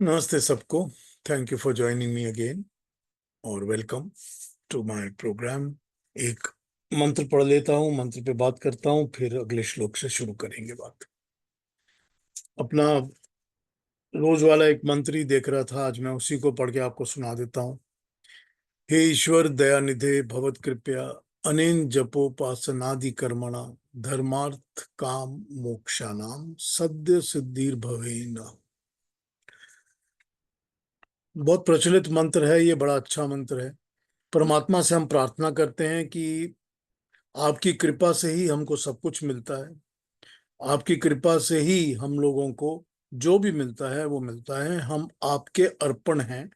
नमस्ते सबको। Thank you for joining me again और वेलकम टू माय प्रोग्राम। एक मंत्र पढ़ लेता हूँ, मंत्र पे बात करता हूँ, फिर अगले श्लोक से शुरू करेंगे बात। अपना रोज वाला एक मंत्र ही देख रहा था, आज मैं उसी को पढ़ के आपको सुना देता हूँ। हे ईश्वर दयानिधे भवत कृपया अनेन जपोपासनादि कर्मणा धर्मार्थ काम मोक्षानाम सद्य सिद्धिर भवेन। बहुत प्रचलित मंत्र है ये, बड़ा अच्छा मंत्र है। परमात्मा से हम प्रार्थना करते हैं कि आपकी कृपा से ही हमको सब कुछ मिलता है। आपकी कृपा से ही हम लोगों को जो भी मिलता है वो मिलता है। हम आपके अर्पण हैं,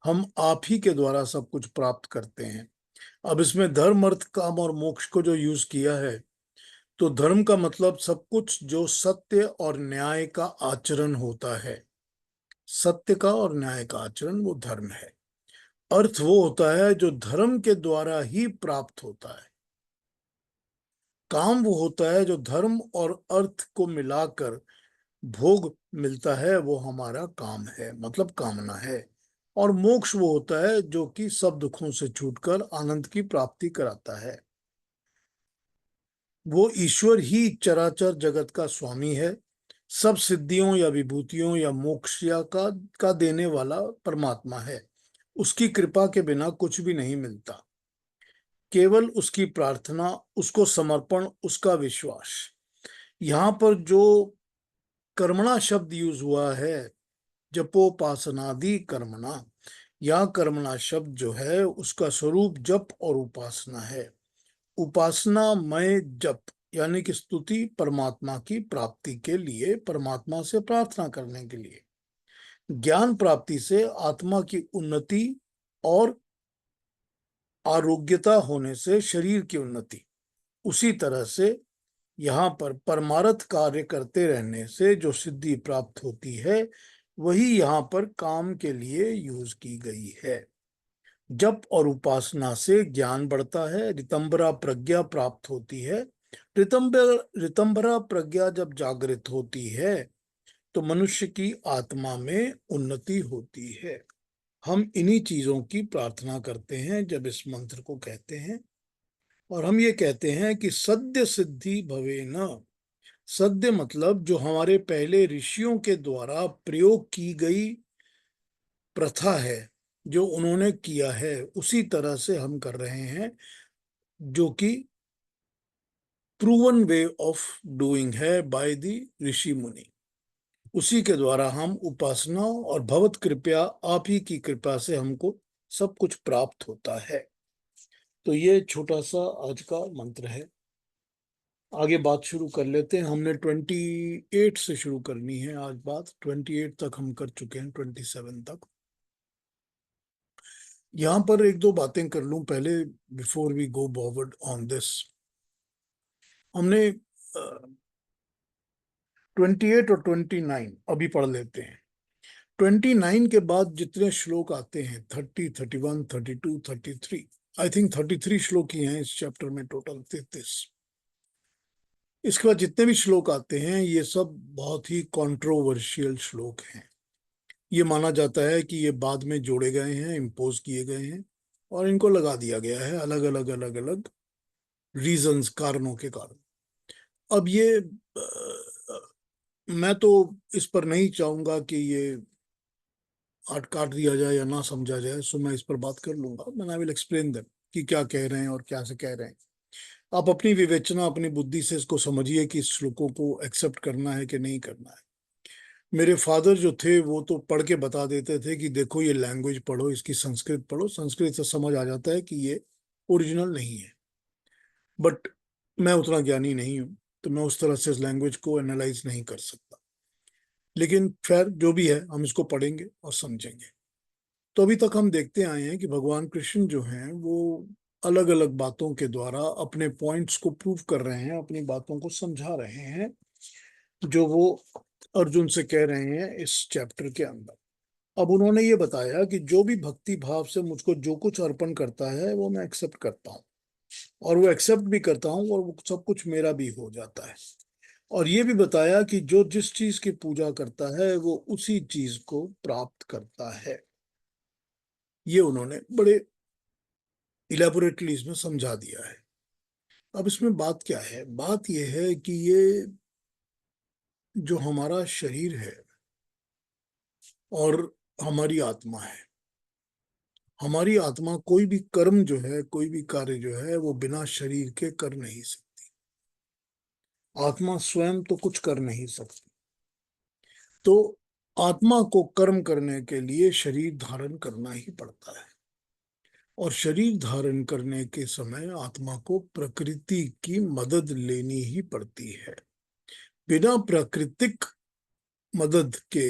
हम आप ही के द्वारा सब कुछ प्राप्त करते हैं। अब इसमें धर्म अर्थ काम और मोक्ष को जो यूज किया है, तो धर्म का मतलब सब कुछ जो सत्य और न्याय का आचरण होता है। सत्य का और न्याय का आचरण वो धर्म है। अर्थ वो होता है जो धर्म के द्वारा ही प्राप्त होता है। काम वो होता है जो धर्म और अर्थ को मिलाकर भोग मिलता है, वो हमारा काम है, मतलब कामना है। और मोक्ष वो होता है जो कि सब दुखों से छूटकर आनंद की प्राप्ति कराता है। वो ईश्वर ही चराचर जगत का स्वामी है। सब सिद्धियों या विभूतियों या मोक्ष या का देने वाला परमात्मा है। उसकी कृपा के बिना कुछ भी नहीं मिलता। केवल उसकी प्रार्थना, उसको समर्पण, उसका विश्वास। यहाँ पर जो कर्मणा शब्द यूज हुआ है, जपोपासनादि कर्मणा, यह कर्मणा शब्द जो है उसका स्वरूप जप और उपासना है। उपासना मय जप यानी कि स्तुति परमात्मा की प्राप्ति के लिए, परमात्मा से प्रार्थना करने के लिए। ज्ञान प्राप्ति से आत्मा की उन्नति और आरोग्यता होने से शरीर की उन्नति। उसी तरह से यहाँ पर परमार्थ कार्य करते रहने से जो सिद्धि प्राप्त होती है, वही यहाँ पर काम के लिए यूज की गई है। जप और उपासना से ज्ञान बढ़ता है, ऋतंबरा प्रज्ञा प्राप्त होती है। ऋतंबरा प्रज्ञा जब जागृत होती है तो मनुष्य की आत्मा में उन्नति होती है। हम इन्हीं चीजों की प्रार्थना करते हैं जब इस मंत्र को कहते हैं। और हम ये कहते हैं कि सद्य सिद्धि भवे न। सद्य मतलब जो हमारे पहले ऋषियों के द्वारा प्रयोग की गई प्रथा है, जो उन्होंने किया है उसी तरह से हम कर रहे हैं, जो कि प्रूवन वे ऑफ डूइंग है बाय द ऋषि मुनि। उसी के द्वारा हम उपासना और भगवत कृपया, आप ही की कृपा से हमको सब कुछ प्राप्त होता है। तो ये छोटा सा आज का मंत्र है। आगे बात शुरू कर लेते हैं। हमने 28 से शुरू करनी है आज बात। 28 तक हम कर चुके हैं, 27 तक। यहां पर एक दो बातें कर लूं पहले, before we go forward on this. हमने 28 और 29 अभी पढ़ लेते हैं। 29 के बाद जितने श्लोक आते हैं, 30, 31, 32, 33, आई थिंक 33 श्लोक ही हैं इस चैप्टर में, टोटल 33। इसके बाद जितने भी श्लोक आते हैं ये सब बहुत ही कंट्रोवर्शियल श्लोक हैं। ये माना जाता है कि ये बाद में जोड़े गए हैं, इम्पोज किए गए हैं, और इनको लगा दिया गया है अलग अलग अलग अलग रीजंस, कारणों के कारण। अब ये मैं तो इस पर नहीं चाहूंगा कि ये आट काट दिया जाए या ना समझा जाए, सो मैं इस पर बात कर लूंगा। मैंने आई विल एक्सप्लेन दैम कि क्या कह रहे हैं और क्या से कह रहे हैं। आप अपनी विवेचना, अपनी बुद्धि से इसको समझिए कि इस श्लोकों को एक्सेप्ट करना है कि नहीं करना है। मेरे फादर जो थे वो तो पढ़ के बता देते थे कि देखो ये लैंग्वेज पढ़ो, इसकी संस्कृत पढ़ो, संस्कृत से समझ आ जाता है कि ये ओरिजिनल नहीं है। बट मैं उतना ज्ञानी नहीं हूं, तो मैं उस तरह से इस लैंग्वेज को एनालाइज नहीं कर सकता। लेकिन खैर जो भी है, हम इसको पढ़ेंगे और समझेंगे। तो अभी तक हम देखते आए हैं कि भगवान कृष्ण जो हैं वो अलग अलग बातों के द्वारा अपने पॉइंट्स को प्रूव कर रहे हैं, अपनी बातों को समझा रहे हैं, जो वो अर्जुन से कह रहे हैं इस चैप्टर के अंदर। अब उन्होंने ये बताया कि जो भी भक्ति भाव से मुझको जो कुछ अर्पण करता है वो मैं एक्सेप्ट करता हूँ, और वो एक्सेप्ट भी करता हूँ, और वो सब कुछ मेरा भी हो जाता है। और ये भी बताया कि जो जिस चीज की पूजा करता है वो उसी चीज को प्राप्त करता है। ये उन्होंने बड़े इलेबोरेटली इसमें समझा दिया है। अब इसमें बात क्या है? बात यह है कि ये जो हमारा शरीर है और हमारी आत्मा है, हमारी आत्मा कोई भी कर्म जो है, कोई भी कार्य जो है, वो बिना शरीर के कर नहीं सकती। आत्मा स्वयं तो कुछ कर नहीं सकती। तो आत्मा को कर्म करने के लिए शरीर धारण करना ही पड़ता है। और शरीर धारण करने के समय आत्मा को प्रकृति की मदद लेनी ही पड़ती है। बिना प्राकृतिक मदद के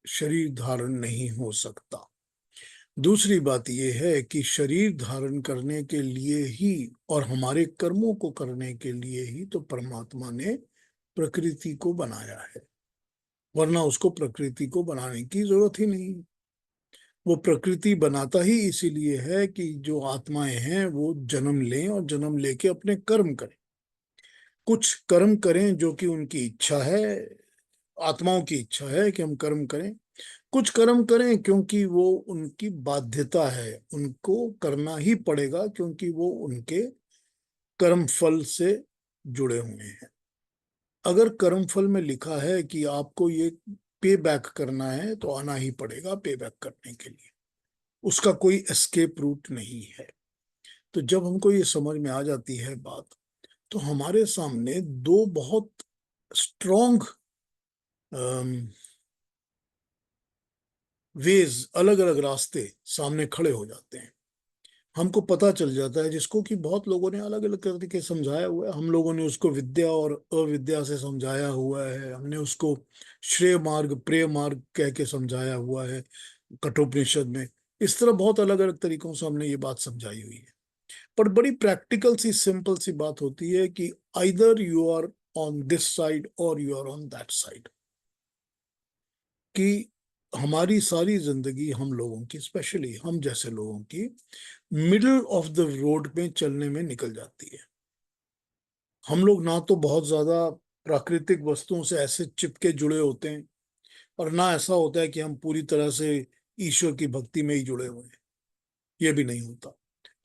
शरीर धारण नहीं हो सकता। दूसरी बात यह है कि शरीर धारण करने के लिए ही और हमारे कर्मों को करने के लिए ही तो परमात्मा ने प्रकृति को बनाया है, वरना उसको प्रकृति को बनाने की जरूरत ही नहीं। वो प्रकृति बनाता ही इसीलिए है कि जो आत्माएं हैं वो जन्म लें और जन्म लेके अपने कर्म करें। कुछ कर्म करें जो कि उनकी इच्छा है, आत्माओं की इच्छा है कि हम कर्म करें। कुछ कर्म करें क्योंकि वो उनकी बाध्यता है, उनको करना ही पड़ेगा क्योंकि वो उनके कर्म फल से जुड़े हुए हैं। अगर कर्म फल में लिखा है कि आपको ये पे बैक करना है तो आना ही पड़ेगा पे बैक करने के लिए, उसका कोई एस्केप रूट नहीं है। तो जब हमको ये समझ में आ जाती है बात, तो हमारे सामने दो बहुत स्ट्रॉन्ग वेज, अलग अलग रास्ते सामने खड़े हो जाते हैं। हमको पता चल जाता है, जिसको कि बहुत लोगों ने अलग अलग तरीके से समझाया हुआ है। हम लोगों ने उसको विद्या और अविद्या से समझाया हुआ है, हमने उसको श्रेय मार्ग प्रेय मार्ग कह के समझाया हुआ है कठोपनिषद में। इस तरह बहुत अलग अलग तरीकों से हमने ये बात समझाई हुई है। पर बड़ी प्रैक्टिकल सी सिंपल सी बात होती है कि either you are on this side और you are on that side. कि हमारी सारी जिंदगी हम लोगों की, स्पेशली हम जैसे लोगों की, मिडिल ऑफ द रोड में चलने में निकल जाती है। हम लोग ना तो बहुत ज्यादा प्राकृतिक वस्तुओं से ऐसे चिपके जुड़े होते हैं, और ना ऐसा होता है कि हम पूरी तरह से ईश्वर की भक्ति में ही जुड़े हुए हैं। ये भी नहीं होता।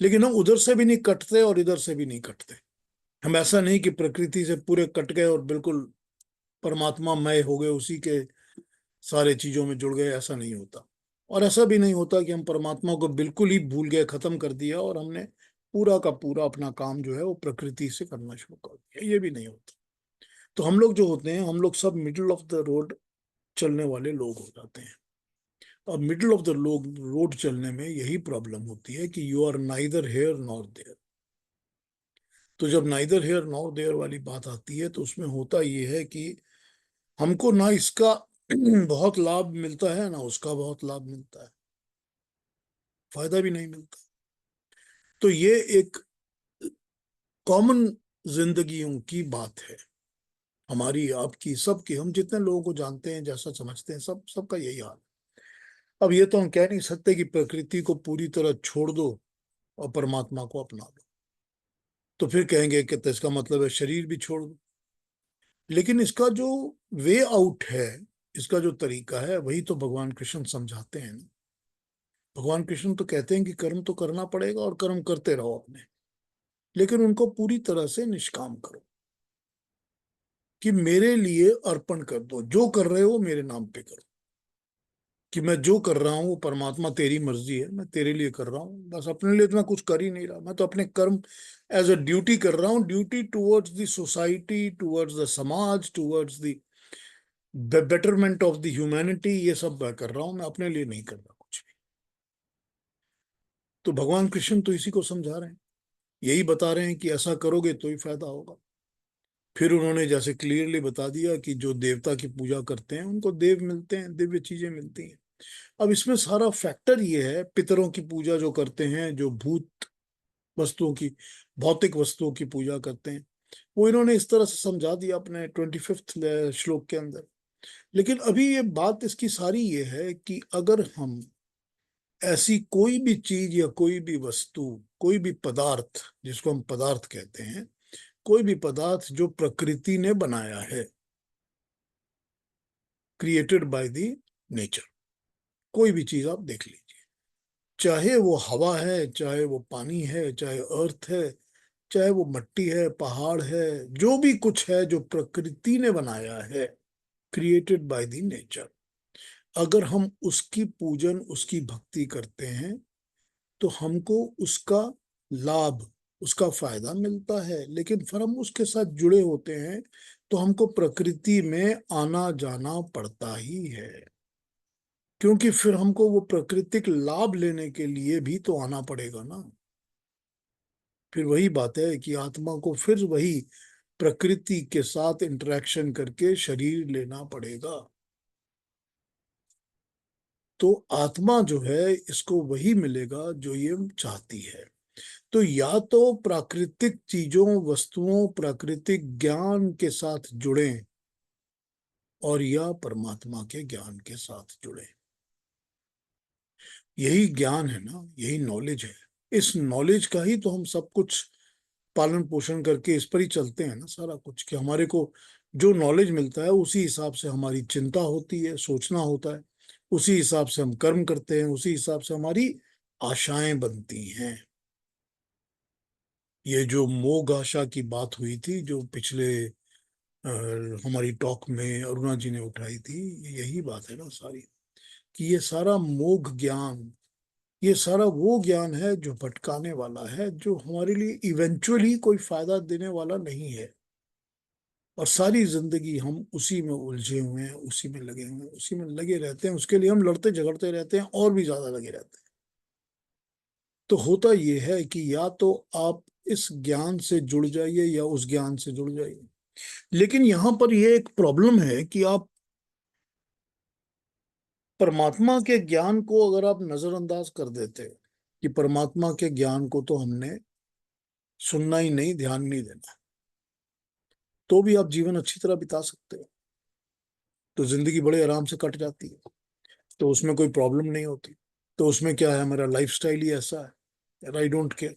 लेकिन हम उधर से भी नहीं कटते और इधर से भी नहीं कटते। हम ऐसा नहीं कि प्रकृति से पूरे कट गए और बिल्कुल परमात्मा मय हो गए, उसी के सारे चीजों में जुड़ गए, ऐसा नहीं होता। और ऐसा भी नहीं होता कि हम परमात्मा को बिल्कुल ही भूल गए, खत्म कर दिया और हमने पूरा का पूरा अपना काम जो है वो प्रकृति से करना शुरू कर दिया। ये भी नहीं होता। तो हम लोग जो होते हैं, हम लोग सब मिडिल ऑफ द रोड चलने वाले लोग हो जाते हैं। और मिडिल ऑफ द रोड चलने में यही प्रॉब्लम होती है कि you are neither here nor there. तो जब नाइदर हेयर नॉर देयर वाली बात आती है, तो उसमें होता ये है कि हमको ना इसका बहुत लाभ मिलता है, ना उसका बहुत लाभ मिलता है, फायदा भी नहीं मिलता। तो ये एक कॉमन जिंदगियों की बात है, हमारी आपकी सबकी। हम जितने लोगों को जानते हैं, जैसा समझते हैं, सबका यही हाल है। अब ये तो हम कह नहीं सकते कि प्रकृति को पूरी तरह छोड़ दो और परमात्मा को अपना लो। तो फिर कहेंगे कि तो इसका मतलब है शरीर भी छोड़ दो। लेकिन इसका जो वे आउट है, इसका जो तरीका है, वही तो भगवान कृष्ण समझाते हैं ना। भगवान कृष्ण तो कहते हैं कि कर्म तो करना पड़ेगा और कर्म करते रहो अपने, लेकिन उनको पूरी तरह से निष्काम करो, कि मेरे लिए अर्पण कर दो। जो कर रहे हो मेरे नाम पे करो, कि मैं जो कर रहा हूँ वो परमात्मा तेरी मर्जी है, मैं तेरे लिए कर रहा हूँ, बस अपने लिए तो मैं कुछ कर ही नहीं रहा। मैं तो अपने कर्म एज अ ड्यूटी कर रहा हूँ, duty towards the society, towards the samaj, towards the betterment of the humanity. ये सब मैं कर रहा हूँ, मैं अपने लिए नहीं कर रहा कुछ भी। तो भगवान कृष्ण तो इसी को समझा रहे हैं, यही बता रहे हैं कि ऐसा करोगे तो ही फायदा होगा। फिर उन्होंने जैसे क्लियरली बता दिया कि जो देवता की पूजा करते हैं उनको देव मिलते हैं, दिव्य चीजें मिलती हैं। अब इसमें सारा फैक्टर ये है, पितरों की पूजा जो करते हैं, जो भूत वस्तुओं की, भौतिक वस्तुओं की पूजा करते हैं, वो इन्होंने इस तरह से समझा दिया अपने 25th श्लोक के अंदर। लेकिन अभी ये बात इसकी सारी ये है कि अगर हम ऐसी कोई भी चीज या कोई भी वस्तु, कोई भी पदार्थ, जिसको हम पदार्थ कहते हैं, कोई भी पदार्थ जो प्रकृति ने बनाया है, क्रिएटेड बाय द नेचर। कोई भी चीज आप देख लीजिए, चाहे वो हवा है, चाहे वो पानी है, चाहे अर्थ है, चाहे वो मट्टी है, पहाड़ है, जो भी कुछ है जो प्रकृति ने बनाया है, क्रिएटेड बाय द नेचर। अगर हम उसकी पूजन, उसकी भक्ति करते हैं तो हमको उसका लाभ, उसका फायदा मिलता है। लेकिन फिर हम उसके साथ जुड़े होते हैं तो हमको प्रकृति में आना जाना पड़ता ही है, क्योंकि फिर हमको वो प्राकृतिक लाभ लेने के लिए भी तो आना पड़ेगा ना। फिर वही बात है कि आत्मा को फिर वही प्रकृति के साथ इंटरेक्शन करके शरीर लेना पड़ेगा। तो आत्मा जो है इसको वही मिलेगा जो ये चाहती है। तो या तो प्राकृतिक चीजों, वस्तुओं, प्राकृतिक ज्ञान के साथ जुड़ें, और या परमात्मा के ज्ञान के साथ जुड़ें। यही ज्ञान है ना, यही नॉलेज है। इस नॉलेज का ही तो हम सब कुछ पालन पोषण करके इस पर ही चलते हैं ना सारा कुछ, कि हमारे को जो नॉलेज मिलता है उसी हिसाब से हमारी चिंता होती है, सोचना होता है, उसी हिसाब से हम कर्म करते हैं, उसी हिसाब से हमारी आशाएं बनती हैं। ये जो मोघ आशा की बात हुई थी, जो पिछले अ, हमारी टॉक में अरुणा जी ने उठाई थी, यही बात है ना सारी, कि ये सारा मोघ ज्ञान, ये सारा वो ज्ञान है जो भटकाने वाला है, जो हमारे लिए इवेंचुअली कोई फायदा देने वाला नहीं है। और सारी जिंदगी हम उसी में उलझे हुए हैं, उसी में लगे हुए हैं, उसी में लगे रहते हैं, उसके लिए हम लड़ते झगड़ते रहते हैं और भी ज्यादा लगे रहते हैं। तो होता यह है कि या तो आप इस ज्ञान से जुड़ जाइए या उस ज्ञान से जुड़ जाइए। लेकिन यहां पर यह एक प्रॉब्लम है कि आप परमात्मा के ज्ञान को अगर आप नजरअंदाज कर देते हो, कि परमात्मा के ज्ञान को तो हमने सुनना ही नहीं, ध्यान नहीं देना, तो भी आप जीवन अच्छी तरह बिता सकते हो, तो जिंदगी बड़े आराम से कट जाती है, तो उसमें कोई प्रॉब्लम नहीं होती। तो उसमें क्या है, मेरा लाइफस्टाइल ही ऐसा है, आई डोंट केयर।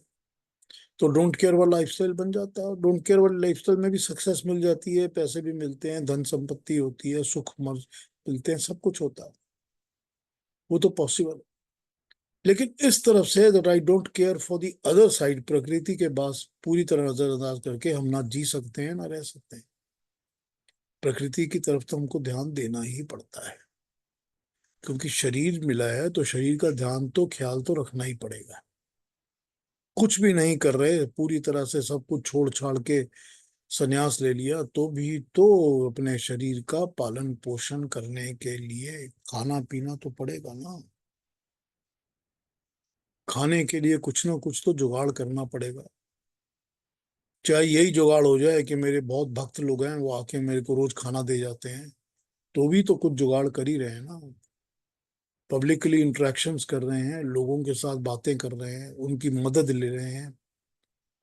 तो डोंट केयर वाला लाइफस्टाइल बन जाता है। डोंट केयर वाले लाइफस्टाइल में भी सक्सेस मिल जाती है, पैसे भी मिलते हैं, धन संपत्ति होती है, सुख मिलते हैं, सब कुछ होता है, वो तो पॉसिबल है। लेकिन इस तरफ say that I don't care for the other side, प्रकृति के पास पूरी तरह नजरअंदाज करके हम ना जी सकते हैं ना रह सकते हैं। प्रकृति की तरफ तो हमको ध्यान देना ही पड़ता है, क्योंकि शरीर मिला है तो शरीर का ध्यान तो, ख्याल तो रखना ही पड़ेगा। कुछ भी नहीं कर रहे, पूरी तरह से सब कुछ छोड़ छाड़ के संन्यास ले लिया, तो भी तो अपने शरीर का पालन पोषण करने के लिए खाना पीना तो पड़ेगा ना। खाने के लिए कुछ ना कुछ तो जुगाड़ करना पड़ेगा। चाहे यही जुगाड़ हो जाए कि मेरे बहुत भक्त लोग हैं, वो आके मेरे को रोज खाना दे जाते हैं, तो भी तो कुछ जुगाड़ कर ही रहे हैं ना। पब्लिकली इंटरेक्शंस कर रहे हैं, लोगों के साथ बातें कर रहे हैं, उनकी मदद ले रहे हैं,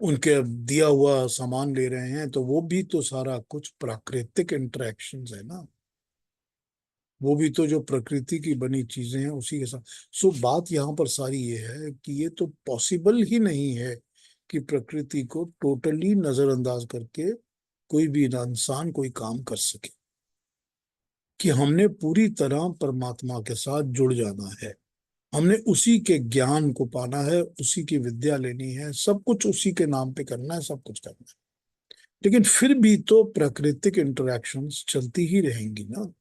उनके दिया हुआ सामान ले रहे हैं, तो वो भी तो सारा कुछ प्राकृतिक इंटरेक्शंस है ना। वो भी तो जो प्रकृति की बनी चीजें हैं उसी के साथ। सो बात यहाँ पर सारी ये है कि ये तो पॉसिबल ही नहीं है कि प्रकृति को टोटली नजरअंदाज करके कोई भी इंसान कोई काम कर सके, कि हमने पूरी तरह परमात्मा के साथ जुड़ जाना है, हमने उसी के ज्ञान को पाना है, उसी की विद्या लेनी है, सब कुछ उसी के नाम पे करना है, सब कुछ करना है। लेकिन फिर भी तो प्राकृतिक इंटरेक्शंस चलती ही रहेंगी ना।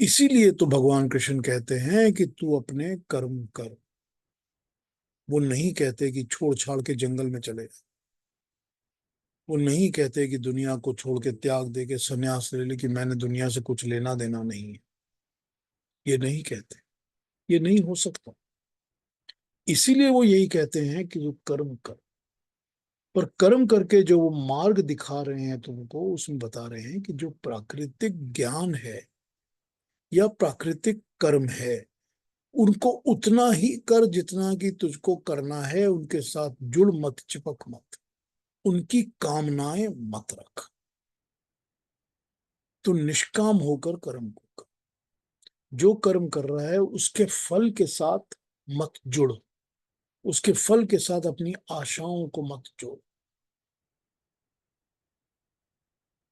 इसीलिए तो भगवान कृष्ण कहते हैं कि तू अपने कर्म कर। वो नहीं कहते कि छोड़ छाड़ के जंगल में चले जा। वो नहीं कहते कि दुनिया को छोड़ के, त्याग दे के संन्यास ले ले, कि मैंने दुनिया से कुछ लेना देना नहीं है। ये नहीं कहते, ये नहीं हो सकता। इसीलिए वो यही कहते हैं कि तू कर्म कर। पर कर्म करके जो वो मार्ग दिखा रहे हैं तुमको, उसमें बता रहे हैं कि जो प्राकृतिक ज्ञान है या प्राकृतिक कर्म है, उनको उतना ही कर जितना कि तुझको करना है। उनके साथ जुड़ मत, चिपक मत, उनकी कामनाएं मत रख। तो निष्काम होकर कर्म को कर। जो कर्म कर रहा है उसके फल के साथ मत जुड़, उसके फल के साथ अपनी आशाओं को मत जोड़।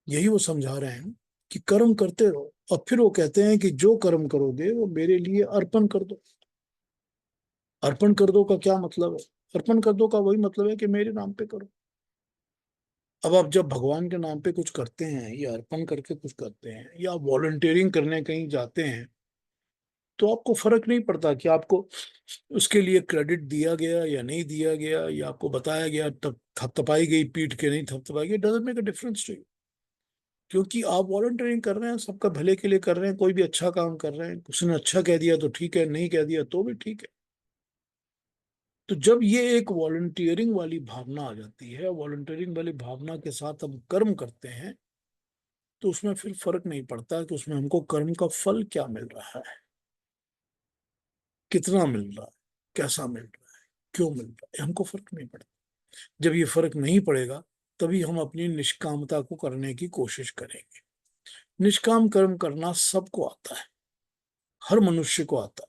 यही वो समझा रहे हैं। कि कर्म करते रहो। और फिर वो कहते हैं कि जो कर्म करोगे वो मेरे लिए अर्पण कर दो। अर्पण कर दो का क्या मतलब है? अर्पण कर दो का वही मतलब है कि मेरे नाम पे करो। अब आप जब भगवान के नाम पे कुछ करते हैं या अर्पण करके कुछ करते हैं या वॉलंटियरिंग करने कहीं जाते हैं, तो आपको फर्क नहीं पड़ता कि आपको उसके लिए क्रेडिट दिया गया या नहीं दिया गया, या आपको बताया गया तब थपथपाई गई पीठ के नहीं थपथपाई गई, doesn't make a difference to you. क्योंकि आप वॉलंटियरिंग कर रहे हैं, सबका भले के लिए कर रहे हैं, कोई भी अच्छा काम कर रहे हैं। उसने अच्छा कह दिया तो ठीक है, नहीं कह दिया तो भी ठीक है। तो जब ये एक वॉलंटियरिंग वाली भावना आ जाती है, वॉलंटियरिंग वाली भावना के साथ हम कर्म करते हैं, तो उसमें फिर फर्क नहीं पड़ता कि उसमें हमको कर्म का फल क्या मिल रहा है, कितना मिल रहा है, कैसा मिल रहा है, क्यों मिल रहा है, हमको फर्क नहीं पड़ता। जब ये फर्क नहीं पड़ेगा, तभी हम अपनी निष्कामता को करने की कोशिश करेंगे। निष्काम कर्म करना सबको आता है, हर मनुष्य को आता है,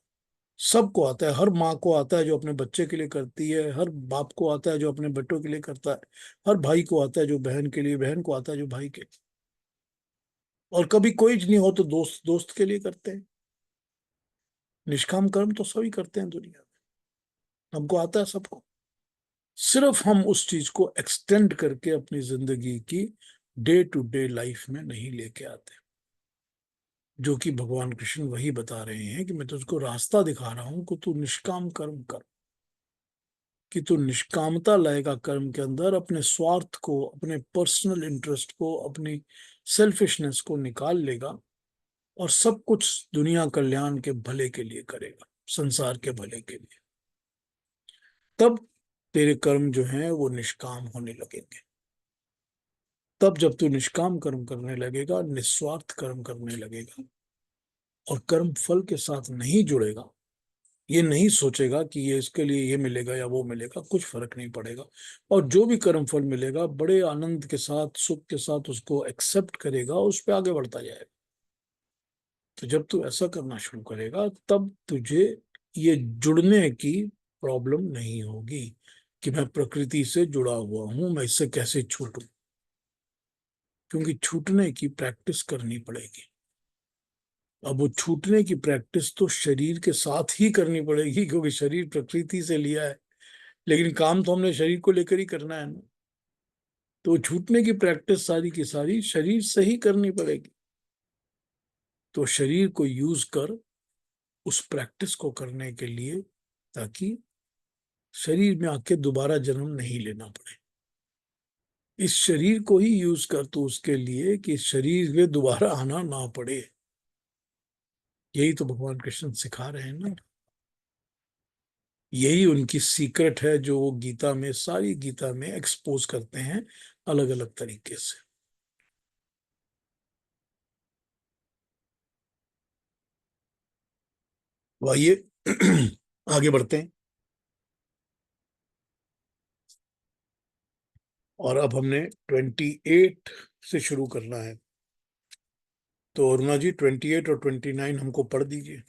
सबको आता है। हर माँ को आता है जो अपने बच्चे के लिए करती है, हर बाप को आता है जो अपने बेटों के लिए करता है, हर भाई को आता है जो बहन के लिए, बहन को आता है जो भाई के लिए। और कभी कोई नहीं हो तो दोस्त दोस्त के लिए करते हैं। निष्काम कर्म तो सभी करते हैं दुनिया में, हमको आता है सबको। सिर्फ हम उस चीज को एक्सटेंड करके अपनी जिंदगी की डे टू डे लाइफ में नहीं लेके आते, जो कि भगवान कृष्ण वही बता रहे हैं कि मैं तुझको रास्ता दिखा रहा हूं कि तू निष्काम कर्म कर, कि तू निष्कामता लाएगा कर्म के अंदर, अपने स्वार्थ को, अपने पर्सनल इंटरेस्ट को, अपनी सेल्फिशनेस को निकाल लेगा और सब कुछ दुनिया कल्याण के भले के लिए करेगा, संसार के भले के लिए। तब तेरे कर्म जो हैं वो निष्काम होने लगेंगे। तब जब तू निष्काम कर्म करने लगेगा, निस्वार्थ कर्म करने लगेगा और कर्म फल के साथ नहीं जुड़ेगा, ये नहीं सोचेगा कि ये इसके लिए ये मिलेगा या वो मिलेगा, कुछ फर्क नहीं पड़ेगा। और जो भी कर्म फल मिलेगा बड़े आनंद के साथ, सुख के साथ उसको एक्सेप्ट करेगा, उस पर आगे बढ़ता जाएगा। तो जब तू ऐसा करना शुरू करेगा, तब तुझे ये जुड़ने की प्रॉब्लम नहीं होगी कि मैं प्रकृति से जुड़ा हुआ हूं, मैं इससे कैसे छूटूं। क्योंकि छूटने की प्रैक्टिस करनी पड़ेगी। अब वो छूटने की प्रैक्टिस तो शरीर के साथ ही करनी पड़ेगी, क्योंकि शरीर प्रकृति से लिया है, लेकिन काम तो हमने शरीर को लेकर ही करना है ना। तो छूटने की प्रैक्टिस सारी की सारी शरीर से ही करनी पड़ेगी। तो शरीर को यूज कर उस प्रैक्टिस को करने के लिए, ताकि शरीर में आके दोबारा जन्म नहीं लेना पड़े। इस शरीर को ही यूज कर तो उसके लिए कि शरीर में दोबारा आना ना पड़े। यही तो भगवान कृष्ण सिखा रहे हैं ना। यही उनकी सीक्रेट है जो वो गीता में, सारी गीता में एक्सपोज करते हैं अलग अलग तरीके से। तो आइए आगे बढ़ते हैं। और अब हमने 28 से शुरू करना है। तो अरुणा जी 28 और 29 हमको पढ़ दीजिए।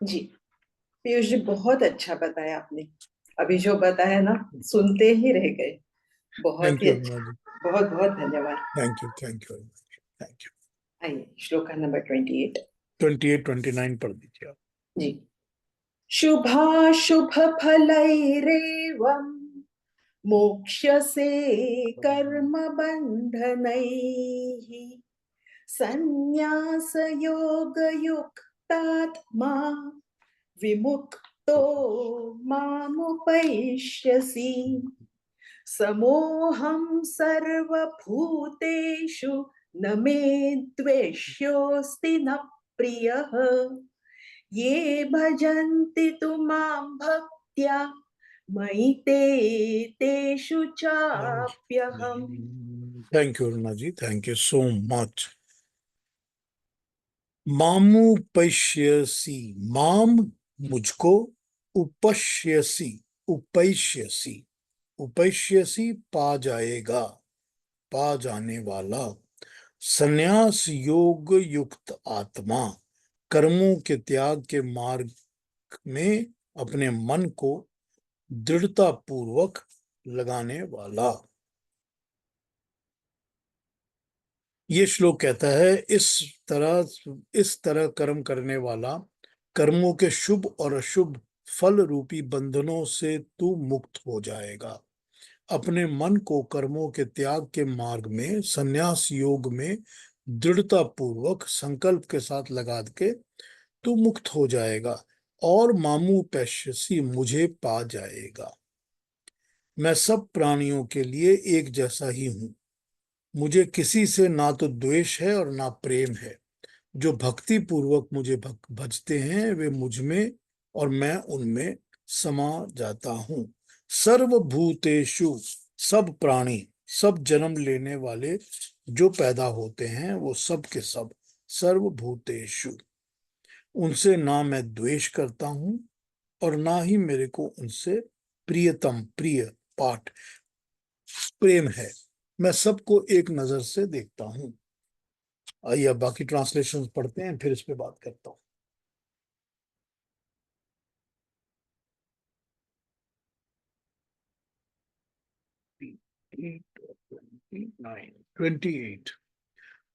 जी पीयूष जी, बहुत अच्छा बताया आपने। अभी जो बताया ना, सुनते ही रह गए। बहुत थैंक ही यू अच्छा। अरुणा जी। बहुत बहुत धन्यवाद। Thank you, thank you, thank you. आइए श्लोका नंबर 28। 28 29 पढ़ दीजिए आप। जी। शुभाशुभ फलैरेवम् मोक्ष्यसे कर्म बन्धनैः संन्यास योग युक्तात्मा विमुक्तो मामुपैष्यसि समोहं सर्वभूतेषु न मे द्वेष्योऽस्ति न प्रियः ये भजन्ति तु मां भक्त्या मयि ते तेषु चाप्यहम्। Thank you Aruna ji, thank you so much. मामू पश्यसी, माम मुझको, उपश्यसी, उपैष्यसी, उपैष्यसी पा जाएगा, पा जाने वाला। संन्यास योग युक्त आत्मा, कर्मों के त्याग के मार्ग में अपने मन को दृढ़ता पूर्वक लगाने वाला। ये श्लोक कहता है, इस तरह कर्म करने वाला कर्मों के शुभ और अशुभ फल रूपी बंधनों से तू मुक्त हो जाएगा। अपने मन को कर्मों के त्याग के मार्ग में, संन्यास योग में दृढ़ता पूर्वक संकल्प के साथ लगा के तू मुक्त हो जाएगा और मामू पैश्यसी मुझे पा जाएगा। मैं सब प्राणियों के लिए एक जैसा ही हूं। मुझे किसी से ना तो द्वेष है और ना प्रेम है। जो भक्ति पूर्वक मुझे भजते हैं वे मुझ में और मैं उनमें समा जाता हूँ। सर्वभूतेषु, सब प्राणी, सब जन्म लेने वाले जो पैदा होते हैं वो सब के सब सर्वभूतेषु, उनसे ना मैं द्वेष करता हूँ और ना ही मेरे को उनसे प्रियतम प्रिय पाठ प्रेम है। मैं सबको एक नजर से देखता हूँ। आइए अब बाकी ट्रांसलेशन पढ़ते हैं, फिर इस पे बात करता हूँ। 28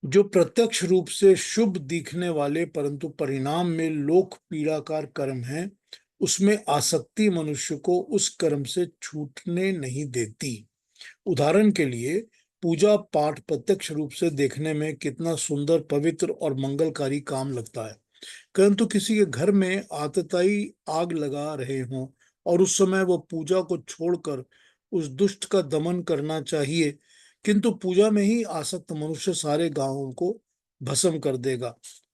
जो प्रत्यक्ष रूप से शुभ दिखने वाले परंतु परिणाम में लोक पीड़ाकार कर्म है, उसमें आसक्ति मनुष्य को उस कर्म से छूटने नहीं देती। उदाहरण के लिए, पूजा पाठ प्रत्यक्ष रूप से देखने में कितना सुंदर, पवित्र और मंगलकारी काम लगता है, परंतु किसी के घर में आतताई आग लगा रहे हों और उस समय वो पूजा को छोड़कर उस दुष्ट का दमन करना चाहिए, किंतु पूजा में ही आसक्त मनुष्य सारे गांवों को भस्म कर देगा,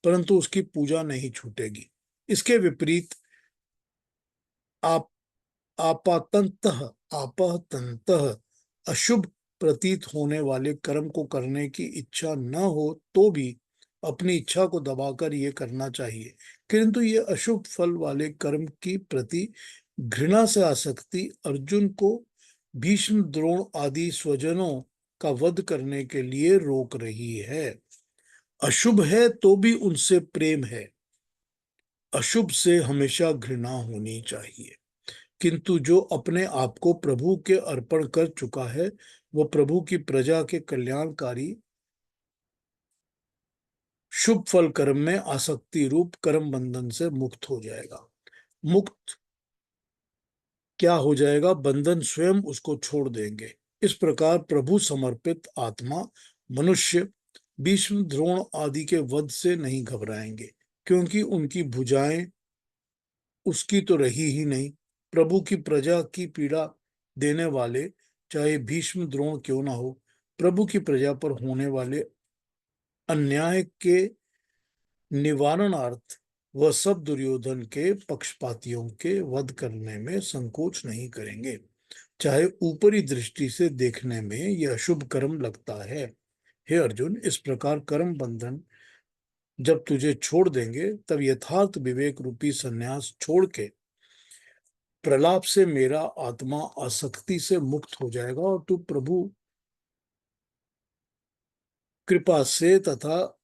परंतु उसकी पूजा नहीं छूटेगी। इसके विपरीत आप आपातंतः आपातंतः अशुभ प्रतीत होने वाले कर्म को करने की इच्छा न हो तो भी अपनी इच्छा को दबाकर ये करना चाहिए, किंतु ये अशुभ फल वाले कर्म की प्रति घृणा से आसक्ति अर्जुन को भीष्म द्रोण आदि स्वजनों का वध करने के लिए रोक रही है। अशुभ है तो भी उनसे प्रेम है, अशुभ से हमेशा घृणा होनी चाहिए। किंतु जो अपने आप को प्रभु के अर्पण कर चुका है, वो प्रभु की प्रजा के कल्याणकारी शुभ फल कर्म में आसक्ति रूप कर्म बंधन से मुक्त हो जाएगा। मुक्त क्या हो जाएगा? बंधन स्वयं उसको छोड़ देंगे। इस प्रकार प्रभु समर्पित आत्मा मनुष्य भीष्म द्रोण आदि के वध से नहीं घबराएंगे, क्योंकि उनकी भुजाएं उसकी तो रही ही नहीं। प्रभु की प्रजा की पीड़ा देने वाले, चाहे भीष्म द्रोण क्यों ना हो, प्रभु की प्रजा पर होने वाले अन्याय के निवारणार्थ वह सब दुर्योधन के पक्षपातियों के वध करने में संकोच नहीं करेंगे, चाहे ऊपरी दृष्टि से देखने में यह शुभ कर्म लगता है। हे अर्जुन, इस प्रकार कर्म बंधन जब तुझे छोड़ देंगे, तब यथार्थ विवेक रूपी संन्यास छोड़ के प्रलाप से मेरा आत्मा आसक्ति से मुक्त हो जाएगा और तू प्रभु कृपा से तथा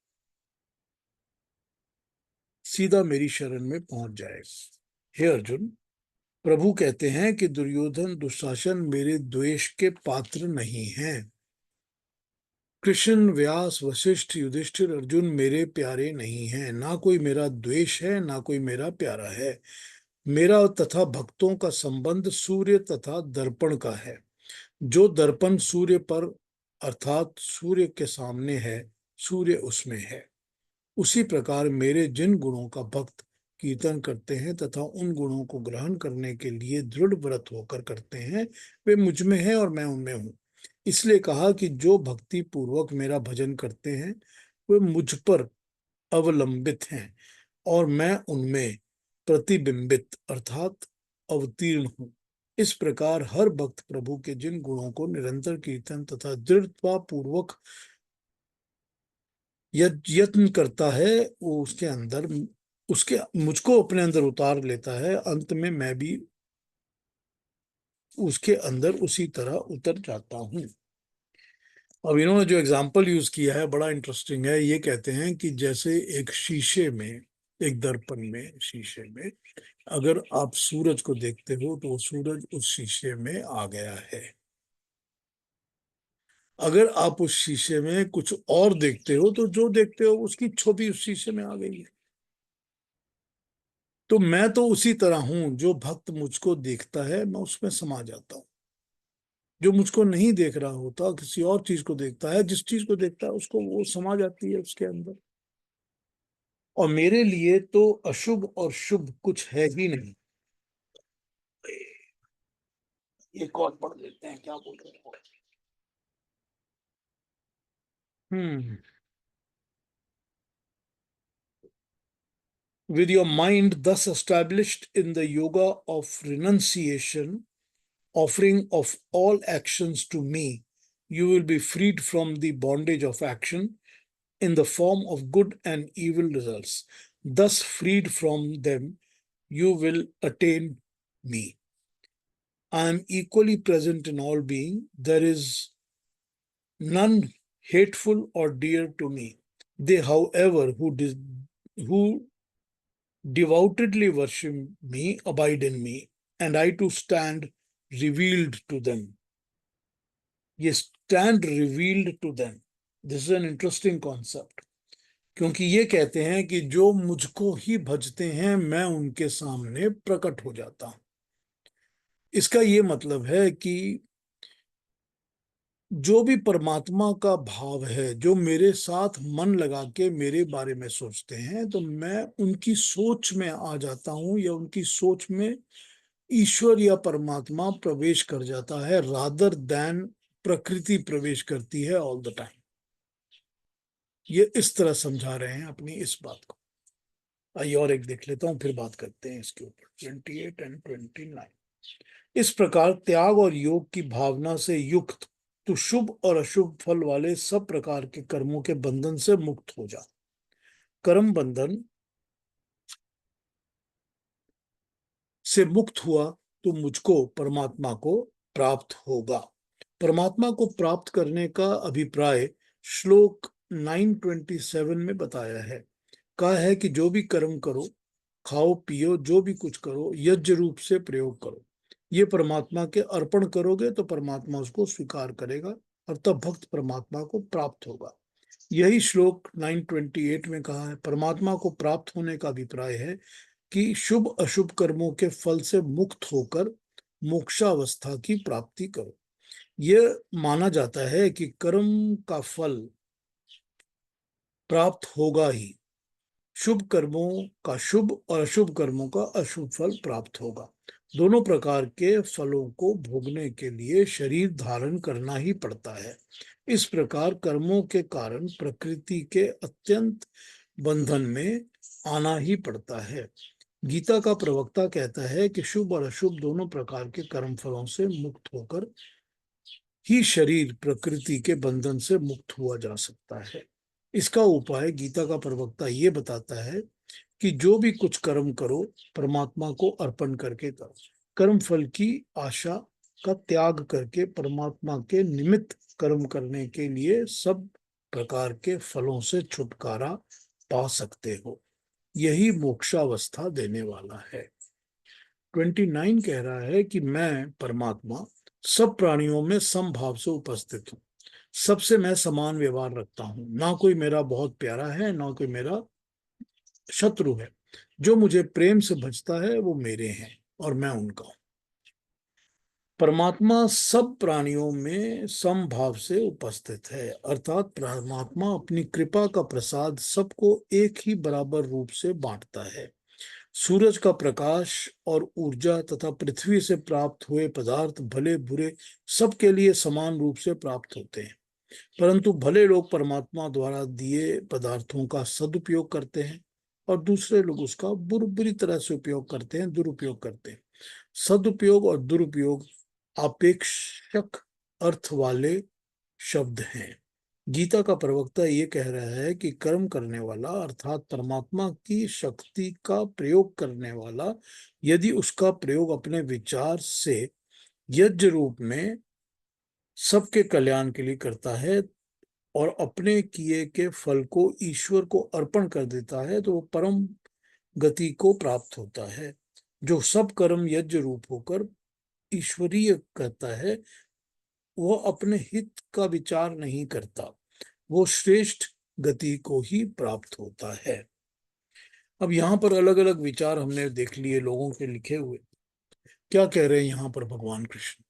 सीधा मेरी शरण में पहुंच जाएगा। हे अर्जुन, प्रभु कहते हैं कि दुर्योधन दुशासन मेरे द्वेष के पात्र नहीं हैं। कृष्ण, व्यास, वशिष्ठ, युधिष्ठिर, अर्जुन मेरे प्यारे नहीं हैं। ना कोई मेरा द्वेष है, ना कोई मेरा प्यारा है। मेरा तथा भक्तों का संबंध सूर्य तथा दर्पण का है। जो दर्पण सूर्य पर अर्थात सूर्य के सामने है, सूर्य उसमें है, उसी प्रकार मेरे जिन गुणों का भक्त कीर्तन करते हैं तथा उन गुणों को ग्रहण करने के लिए दृढ़ व्रत होकर करते हैं, वे मुझ में हैं और मैं उनमें हूँ। इसलिए कहा कि जो भक्ति पूर्वक मेरा भजन करते हैं वे मुझ पर अवलंबित हैं और मैं उनमें प्रतिबिंबित अर्थात अवतीर्ण हूँ। इस प्रकार हर भक्त प्रभु के जिन गुणों को निरंतर कीर्तन तथा दृढ़ता पूर्वक यत्न करता है, वो उसके अंदर उसके मुझको अपने अंदर उतार लेता है। अंत में मैं भी उसके अंदर उसी तरह उतर जाता हूँ। अब इन्होंने जो एग्जाम्पल यूज किया है बड़ा इंटरेस्टिंग है। ये कहते हैं कि जैसे एक शीशे में, एक दर्पण में, शीशे में अगर आप सूरज को देखते हो तो वो सूरज उस शीशे में आ गया है। अगर आप उस शीशे में कुछ और देखते हो तो जो देखते हो उसकी छवि उस शीशे में आ गई है। तो मैं तो उसी तरह हूं, जो भक्त मुझको देखता है मैं उसमें समा जाता हूं। जो मुझको नहीं देख रहा होता, किसी और चीज को देखता है, जिस चीज को देखता है उसको वो समा जाती है उसके अंदर। और मेरे लिए तो अशुभ और शुभ कुछ है ही नहीं। एक और पढ़ लेते हैं, क्या बोल रहे हैं। हम्म With your mind thus established in the yoga of renunciation, offering of all actions to me, you will be freed from the bondage of action in the form of good and evil results. Thus, freed from them, you will attain me. I am equally present in all being. There is none hateful or dear to me. They, however, who devoutedly worship me, abide in me, and I too stand revealed to them. ये stand revealed to them. This is an interesting concept. क्योंकि ये कहते हैं कि जो मुझको ही भजते हैं मैं उनके सामने प्रकट हो जाता हूं। इसका ये मतलब है कि जो भी परमात्मा का भाव है, जो मेरे साथ मन लगा के मेरे बारे में सोचते हैं, तो मैं उनकी सोच में आ जाता हूं, या उनकी सोच में ईश्वर या परमात्मा प्रवेश कर जाता है, रादर दैन प्रकृति प्रवेश करती है ऑल द टाइम। ये इस तरह समझा रहे हैं अपनी इस बात को। आइए और एक देख लेता हूं, फिर बात करते हैं इसके ऊपर। 28 एंड 29। इस प्रकार त्याग और योग की भावना से युक्त तो शुभ और अशुभ फल वाले सब प्रकार के कर्मों के बंधन से मुक्त हो जा। कर्म बंधन से मुक्त हुआ तो मुझको परमात्मा को प्राप्त होगा। परमात्मा को प्राप्त करने का अभिप्राय श्लोक 927 में बताया है। कहा है कि जो भी कर्म करो, खाओ पियो, जो भी कुछ करो, यज्ञ रूप से प्रयोग करो। ये परमात्मा के अर्पण करोगे तो परमात्मा उसको स्वीकार करेगा, और तब भक्त परमात्मा को प्राप्त होगा। यही श्लोक 928 में कहा है। परमात्मा को प्राप्त होने का अभिप्राय है कि शुभ अशुभ कर्मों के फल से मुक्त होकर मोक्षावस्था की प्राप्ति करो। यह माना जाता है कि कर्म का फल प्राप्त होगा ही, शुभ कर्मों का शुभ और अशुभ कर्मों का अशुभ फल प्राप्त होगा। दोनों प्रकार के फलों को भोगने के लिए शरीर धारण करना ही पड़ता है। इस प्रकार कर्मों के कारण प्रकृति के अत्यंत बंधन में आना ही पड़ता है। गीता का प्रवक्ता कहता है कि शुभ और अशुभ दोनों प्रकार के कर्म फलों से मुक्त होकर ही शरीर प्रकृति के बंधन से मुक्त हुआ जा सकता है। इसका उपाय गीता का प्रवक्ता ये बताता है कि जो भी कुछ कर्म करो, परमात्मा को अर्पण करके करो। कर्म फल की आशा का त्याग करके परमात्मा के निमित्त कर्म करने के लिए सब प्रकार के फलों से छुटकारा पा सकते हो। यही मोक्षावस्था देने वाला है। 29 कह रहा है कि मैं परमात्मा सब प्राणियों में समभाव से उपस्थित हूँ। सबसे मैं समान व्यवहार रखता हूँ। ना कोई मेरा बहुत प्यारा है, ना कोई मेरा शत्रु है। जो मुझे प्रेम से भजता है वो मेरे हैं और मैं उनका हूं। परमात्मा सब प्राणियों में समभाव से उपस्थित है, अर्थात परमात्मा अपनी कृपा का प्रसाद सबको एक ही बराबर रूप से बांटता है। सूरज का प्रकाश और ऊर्जा तथा पृथ्वी से प्राप्त हुए पदार्थ भले बुरे सबके लिए समान रूप से प्राप्त होते हैं, परंतु भले लोग परमात्मा द्वारा दिए पदार्थों का सदुपयोग करते हैं और दूसरे लोग उसका बुरी तरह से उपयोग करते हैं, दुरुपयोग करते हैं। सदुपयोग और दुरुपयोग आपेक्षक अर्थ वाले शब्द हैं। गीता का प्रवक्ता ये कह रहा है कि कर्म करने वाला अर्थात परमात्मा की शक्ति का प्रयोग करने वाला, यदि उसका प्रयोग अपने विचार से यज्ञ रूप में सबके कल्याण के लिए करता है और अपने किए के फल को ईश्वर को अर्पण कर देता है, तो वो परम गति को प्राप्त होता है। जो सब कर्म यज्ञ रूप होकर ईश्वरीय कहता है, वो अपने हित का विचार नहीं करता, वो श्रेष्ठ गति को ही प्राप्त होता है। अब यहाँ पर अलग अलग विचार हमने देख लिए लोगों के लिखे हुए। क्या कह रहे हैं यहाँ पर भगवान कृष्ण?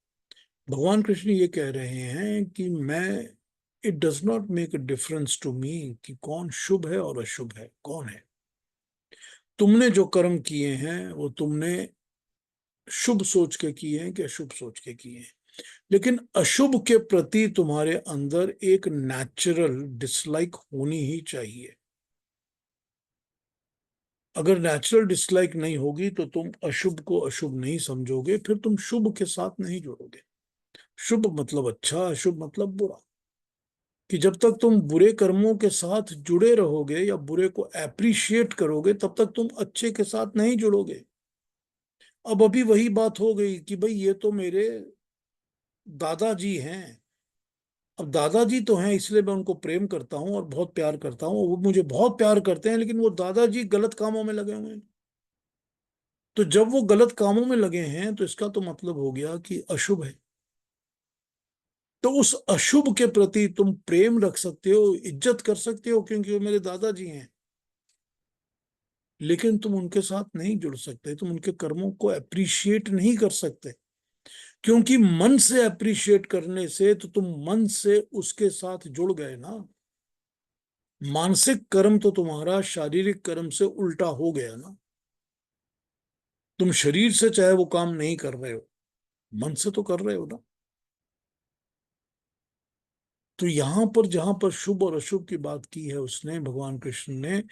भगवान कृष्ण ये कह रहे हैं कि मैं, it does not make a difference to me कि कौन शुभ है और अशुभ है, कौन है। तुमने जो कर्म किए हैं वो तुमने शुभ सोच के किए हैं कि अशुभ सोच के किए हैं, लेकिन अशुभ के प्रति तुम्हारे अंदर एक नेचुरल डिसलाइक होनी ही चाहिए। अगर नेचुरल डिसलाइक नहीं होगी तो तुम अशुभ को अशुभ नहीं समझोगे, फिर तुम शुभ के साथ नहीं जुड़ोगे। शुभ मतलब अच्छा, अशुभ मतलब बुरा। कि जब तक तुम बुरे कर्मों के साथ जुड़े रहोगे या बुरे को एप्रिशिएट करोगे, तब तक तुम अच्छे के साथ नहीं जुड़ोगे। अब अभी वही बात हो गई कि भाई ये तो मेरे दादाजी हैं। अब दादाजी तो हैं इसलिए मैं उनको प्रेम करता हूँ और बहुत प्यार करता हूँ, वो मुझे बहुत प्यार करते हैं, लेकिन वो दादाजी गलत कामों में लगे हुए हैं। तो जब वो गलत कामों में लगे हैं तो इसका तो मतलब हो गया कि अशुभ है। तो उस अशुभ के प्रति तुम प्रेम रख सकते हो, इज्जत कर सकते हो, क्योंकि वो मेरे दादाजी हैं, लेकिन तुम उनके साथ नहीं जुड़ सकते, तुम उनके कर्मों को अप्रिशिएट नहीं कर सकते। क्योंकि मन से अप्रिशिएट करने से तो तुम मन से उसके साथ जुड़ गए ना। मानसिक कर्म तो तुम्हारा शारीरिक कर्म से उल्टा हो गया ना। तुम शरीर से चाहे वो काम नहीं कर रहे हो, मन से तो कर रहे हो ना। तो यहां पर जहां पर शुभ और अशुभ की बात की है उसने, भगवान कृष्ण ने,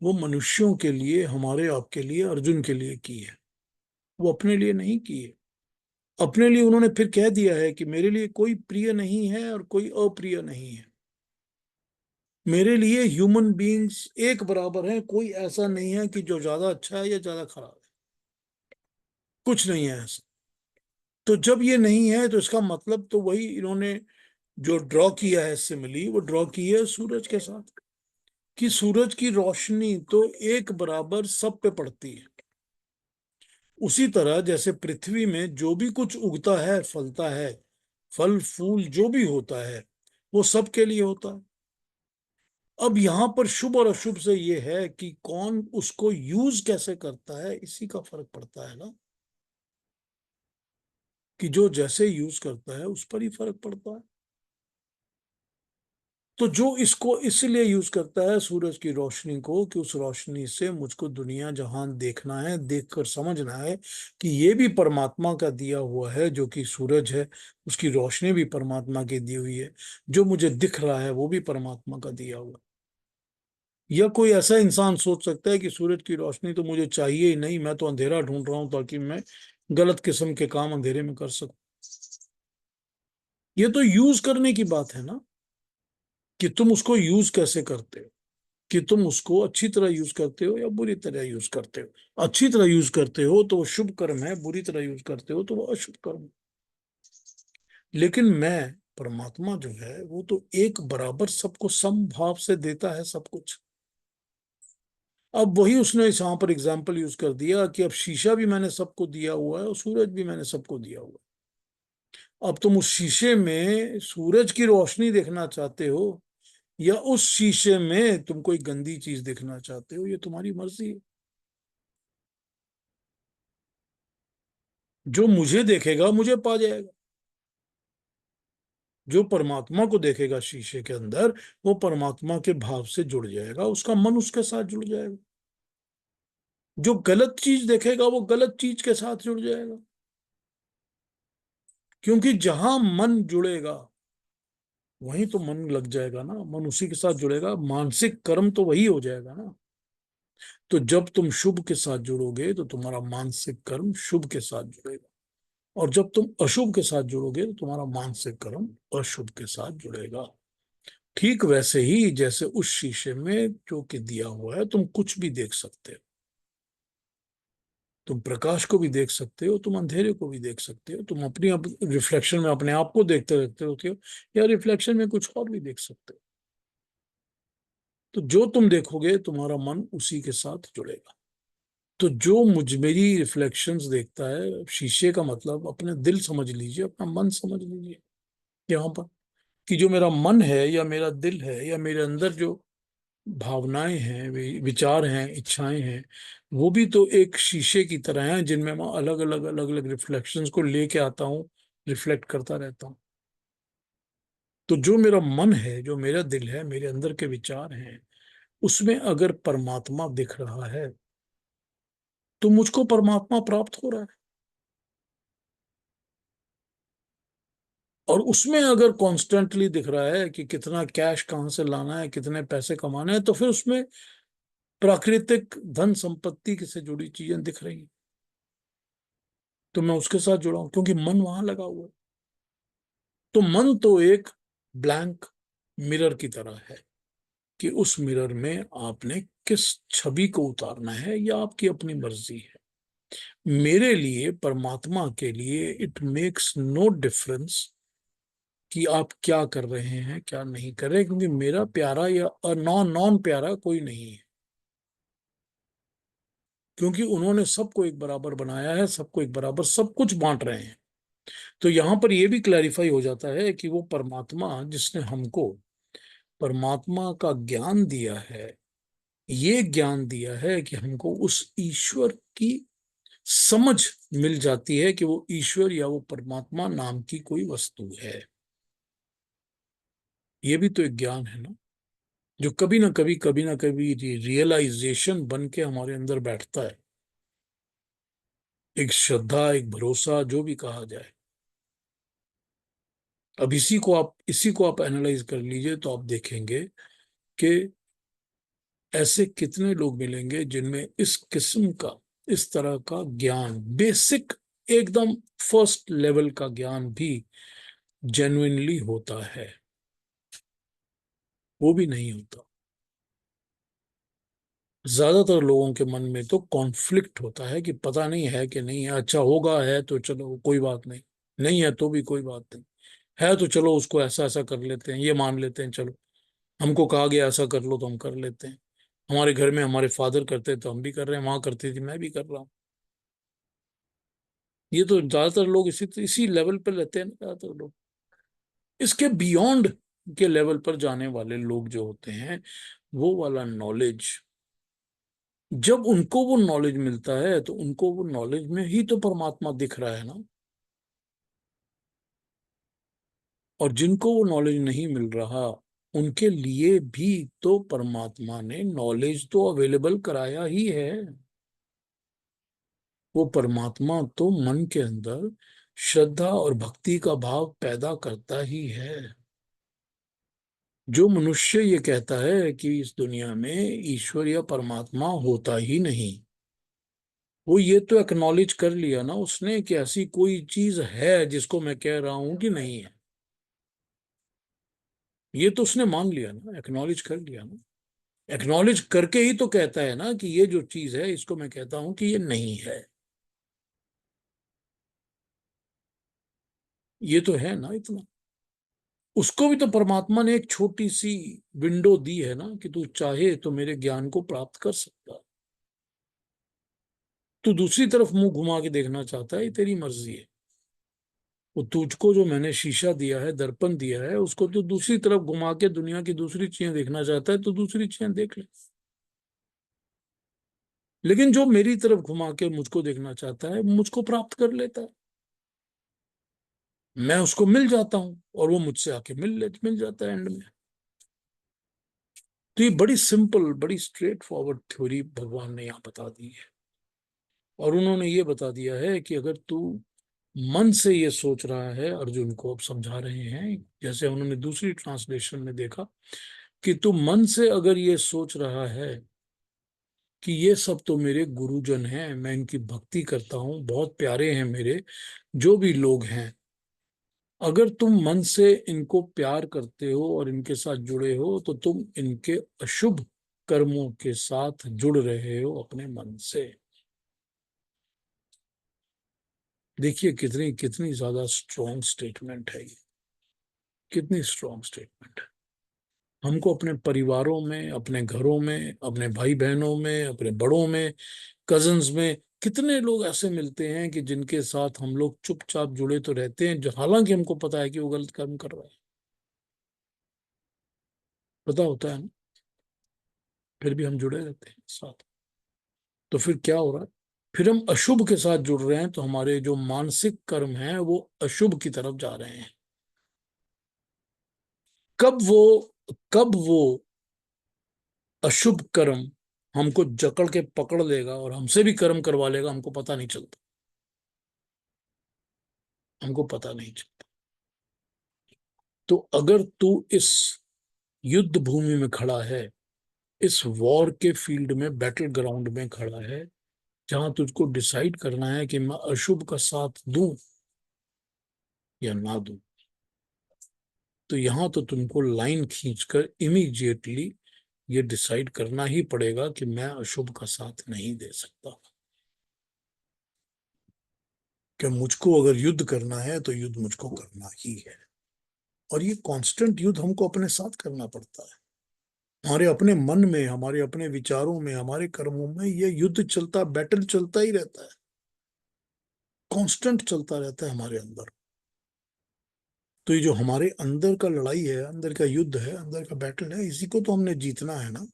वो मनुष्यों के लिए, हमारे आपके लिए, अर्जुन के लिए की है, वो अपने लिए नहीं की है। अपने लिए उन्होंने फिर कह दिया है कि मेरे लिए कोई प्रिय नहीं है और कोई अप्रिय नहीं है। मेरे लिए ह्यूमन बीइंग्स एक बराबर हैं, कोई ऐसा नहीं है कि जो ज्यादा अच्छा है या ज्यादा खराब है, कुछ नहीं है ऐसा। तो जब ये नहीं है तो इसका मतलब तो वही इन्होंने जो ड्रॉ किया है सिमिली, वो ड्रॉ की है सूरज के साथ, कि सूरज की रोशनी तो एक बराबर सब पे पड़ती है। उसी तरह जैसे पृथ्वी में जो भी कुछ उगता है, फलता है, फल फूल जो भी होता है, वो सबके लिए होता है। अब यहां पर शुभ और अशुभ से ये है कि कौन उसको यूज कैसे करता है, इसी का फर्क पड़ता है ना। कि जो जैसे यूज करता है उस पर ही फर्क पड़ता है। तो जो इसको इसलिए यूज करता है सूरज की रोशनी को, कि उस रोशनी से मुझको दुनिया जहान देखना है, देखकर समझना है कि ये भी परमात्मा का दिया हुआ है, जो कि सूरज है, उसकी रोशनी भी परमात्मा की दी हुई है। जो मुझे दिख रहा है वो भी परमात्मा का दिया हुआ है। या कोई ऐसा इंसान सोच सकता है कि सूरज की रोशनी तो मुझे चाहिए ही नहीं, मैं तो अंधेरा ढूंढ रहा हूं ताकि मैं गलत किस्म के काम अंधेरे में कर सकूं। ये तो यूज करने की बात है ना, कि तुम उसको यूज कैसे करते हो, कि तुम उसको अच्छी तरह यूज करते हो या बुरी तरह यूज करते हो। अच्छी तरह यूज करते हो तो वो शुभ कर्म है, बुरी तरह यूज करते हो तो वो अशुभ कर्म है। लेकिन मैं, परमात्मा जो है वो तो एक बराबर सबको समभाव से देता है सब कुछ। अब वही उसने यहाँ पर एग्जाम्पल यूज कर दिया कि अब शीशा भी मैंने सबको दिया हुआ है और सूरज भी मैंने सबको दिया हुआ है। अब तुम उस शीशे में सूरज की रोशनी देखना चाहते हो या उस शीशे में तुम कोई गंदी चीज देखना चाहते हो, ये तुम्हारी मर्जी है। जो मुझे देखेगा मुझे पा जाएगा। जो परमात्मा को देखेगा शीशे के अंदर, वो परमात्मा के भाव से जुड़ जाएगा, उसका मन उसके साथ जुड़ जाएगा। जो गलत चीज देखेगा वो गलत चीज के साथ जुड़ जाएगा। क्योंकि जहां मन जुड़ेगा वहीं तो मन लग जाएगा ना, मन उसी के साथ जुड़ेगा, मानसिक कर्म तो वही हो जाएगा ना। तो जब तुम शुभ के साथ जुड़ोगे तो तुम्हारा मानसिक कर्म शुभ के साथ जुड़ेगा, और जब तुम अशुभ के साथ जुड़ोगे तो तुम्हारा मानसिक कर्म अशुभ के साथ जुड़ेगा। ठीक वैसे ही जैसे उस शीशे में जो कि दिया हुआ है, तुम कुछ भी देख सकते हो। तुम प्रकाश को भी देख सकते हो, तुम अंधेरे को भी देख सकते हो, तुम अपनी रिफ्लेक्शन में अपने आप को देखते रहते होते हो, या रिफ्लेक्शन में कुछ और भी देख सकते हो। तो जो तुम देखोगे तुम्हारा मन उसी के साथ जुड़ेगा। तो जो मुझ मेरी रिफ्लेक्शंस देखता है, शीशे का मतलब अपने दिल समझ लीजिए, अपना मन समझ लीजिए। यहाँ पर कि जो मेरा मन है या मेरा दिल है या मेरे अंदर जो भावनाएं हैं, विचार हैं, इच्छाएं हैं, वो भी तो एक शीशे की तरह हैं जिनमें मैं अलग अलग रिफ्लेक्शंस को लेके आता हूँ, रिफ्लेक्ट करता रहता हूँ। तो जो मेरा मन है, जो मेरा दिल है, मेरे अंदर के विचार हैं, उसमें अगर परमात्मा दिख रहा है तो मुझको परमात्मा प्राप्त हो रहा है। और उसमें अगर कॉन्स्टेंटली दिख रहा है कि कितना कैश कहाँ से लाना है, कितने पैसे कमाने हैं, तो फिर उसमें प्राकृतिक धन संपत्ति से जुड़ी चीजें दिख रही हैं, तो मैं उसके साथ जुड़ा हूं क्योंकि मन वहां लगा हुआ है। तो मन तो एक ब्लैंक मिरर की तरह है कि उस मिरर में आपने किस छवि को उतारना है या आपकी अपनी मर्जी है। मेरे लिए, परमात्मा के लिए, इट मेक्स नो डिफरेंस कि आप क्या कर रहे हैं, क्या नहीं कर रहे, क्योंकि मेरा प्यारा या नॉन नॉन प्यारा कोई नहीं है, क्योंकि उन्होंने सबको एक बराबर बनाया है, सबको एक बराबर सब कुछ बांट रहे हैं। तो यहां पर यह भी क्लैरिफाई हो जाता है कि वो परमात्मा जिसने हमको परमात्मा का ज्ञान दिया है, ये ज्ञान दिया है कि हमको उस ईश्वर की समझ मिल जाती है कि वो ईश्वर या वो परमात्मा नाम की कोई वस्तु है। ये भी तो एक ज्ञान है ना, जो कभी ना कभी रियलाइजेशन बन के हमारे अंदर बैठता है। एक श्रद्धा, एक भरोसा, जो भी कहा जाए। अब इसी को आप एनालाइज कर लीजिए तो आप देखेंगे कि ऐसे कितने लोग मिलेंगे जिनमें इस किस्म का, इस तरह का ज्ञान, बेसिक एकदम फर्स्ट लेवल का ज्ञान भी जेन्युइनली होता है। वो भी नहीं होता। ज्यादातर लोगों के मन में तो कॉन्फ्लिक्ट होता है कि पता नहीं है कि नहीं है, अच्छा होगा है तो चलो कोई बात नहीं, नहीं है तो भी कोई बात नहीं, है तो चलो उसको ऐसा ऐसा कर लेते हैं, ये मान लेते हैं, चलो हमको कहा गया ऐसा कर लो तो हम कर लेते हैं। हमारे घर में हमारे फादर करते तो हम भी कर रहे हैं, वहां करती थी मैं भी कर रहा हूँ। ये तो ज्यादातर लोग इसी लेवल पर रहते हैं ना, ज्यादातर लोग। इसके बियॉन्ड के लेवल पर जाने वाले लोग जो होते हैं, वो वाला नॉलेज, जब उनको वो नॉलेज मिलता है तो उनको वो नॉलेज में ही तो परमात्मा दिख रहा है ना। और जिनको वो नॉलेज नहीं मिल रहा, उनके लिए भी तो परमात्मा ने नॉलेज तो अवेलेबल कराया ही है। वो परमात्मा तो मन के अंदर श्रद्धा और भक्ति का भाव पैदा करता ही है। जो मनुष्य ये कहता है कि इस दुनिया में ईश्वर या परमात्मा होता ही नहीं, वो ये तो एक्नॉलेज कर लिया ना उसने कि ऐसी कोई चीज है जिसको मैं कह रहा हूं कि नहीं है। ये तो उसने मान लिया ना, एक्नॉलेज कर लिया ना। एक्नॉलेज करके ही तो कहता है ना कि ये जो चीज है इसको मैं कहता हूं कि ये नहीं है। ये तो है ना इतना। उसको भी तो परमात्मा ने एक छोटी सी विंडो दी है ना कि तू चाहे तो मेरे ज्ञान को प्राप्त कर सकता है। तू दूसरी तरफ मुंह घुमा के देखना चाहता है, ये तेरी मर्जी है। वो तुझको जो मैंने शीशा दिया है, दर्पण दिया है, उसको तो दूसरी तरफ घुमा के दुनिया की दूसरी चीजें देखना चाहता है तो दूसरी चीजें देख ले। लेकिन जो मेरी तरफ घुमा के मुझको देखना चाहता है, मुझको प्राप्त कर लेता है। मैं उसको मिल जाता हूं और वो मुझसे आके मिल जाता है एंड में। तो ये बड़ी सिंपल, बड़ी स्ट्रेट फॉरवर्ड थ्योरी भगवान ने यहाँ बता दी है। और उन्होंने ये बता दिया है कि अगर तू मन से ये सोच रहा है, अर्जुन को अब समझा रहे हैं, जैसे उन्होंने दूसरी ट्रांसलेशन में देखा कि तू मन से अगर ये सोच रहा है कि ये सब तो मेरे गुरुजन हैं, मैं इनकी भक्ति करता हूँ, बहुत प्यारे हैं मेरे जो भी लोग हैं, अगर तुम मन से इनको प्यार करते हो और इनके साथ जुड़े हो तो तुम इनके अशुभ कर्मों के साथ जुड़ रहे हो अपने मन से। देखिए कितनी कितनी ज्यादा स्ट्रॉन्ग स्टेटमेंट है ये, कितनी स्ट्रॉन्ग स्टेटमेंट है। हमको अपने परिवारों में, अपने घरों में, अपने भाई बहनों में, अपने बड़ों में कजन्स में कितने लोग ऐसे मिलते हैं कि जिनके साथ हम लोग चुपचाप जुड़े तो रहते हैं, जो हालांकि हमको पता है कि वो गलत कर्म कर रहा है, पता होता है ना, फिर भी हम जुड़े रहते हैं साथ। तो फिर क्या हो रहा है, फिर हम अशुभ के साथ जुड़ रहे हैं, तो हमारे जो मानसिक कर्म हैं वो अशुभ की तरफ जा रहे हैं। कब वो कब वो अशुभ कर्म हमको जकड़ के पकड़ लेगा और हमसे भी कर्म करवा लेगा, हमको पता नहीं चलता, हमको पता नहीं चलता। तो अगर तू इस युद्ध भूमि में खड़ा है, इस वॉर के फील्ड में, बैटल ग्राउंड में खड़ा है, जहां तुझको डिसाइड करना है कि मैं अशुभ का साथ दूं या ना दूं, तो यहां तो तुमको लाइन खींचकर इमीडिएटली ये डिसाइड करना ही पड़ेगा कि मैं अशुभ का साथ नहीं दे सकता। कि मुझको अगर युद्ध करना है तो युद्ध मुझको करना ही है। और ये कांस्टेंट युद्ध हमको अपने साथ करना पड़ता है। हमारे अपने मन में, हमारे अपने विचारों में, हमारे कर्मों में ये युद्ध चलता, बैटल चलता ही रहता है, कांस्टेंट चलता रहता है हमारे अंदर। तो ये जो हमारे अंदर का लड़ाई है, अंदर का युद्ध है, अंदर का बैटल है, इसी को तो हमने जीतना है ना।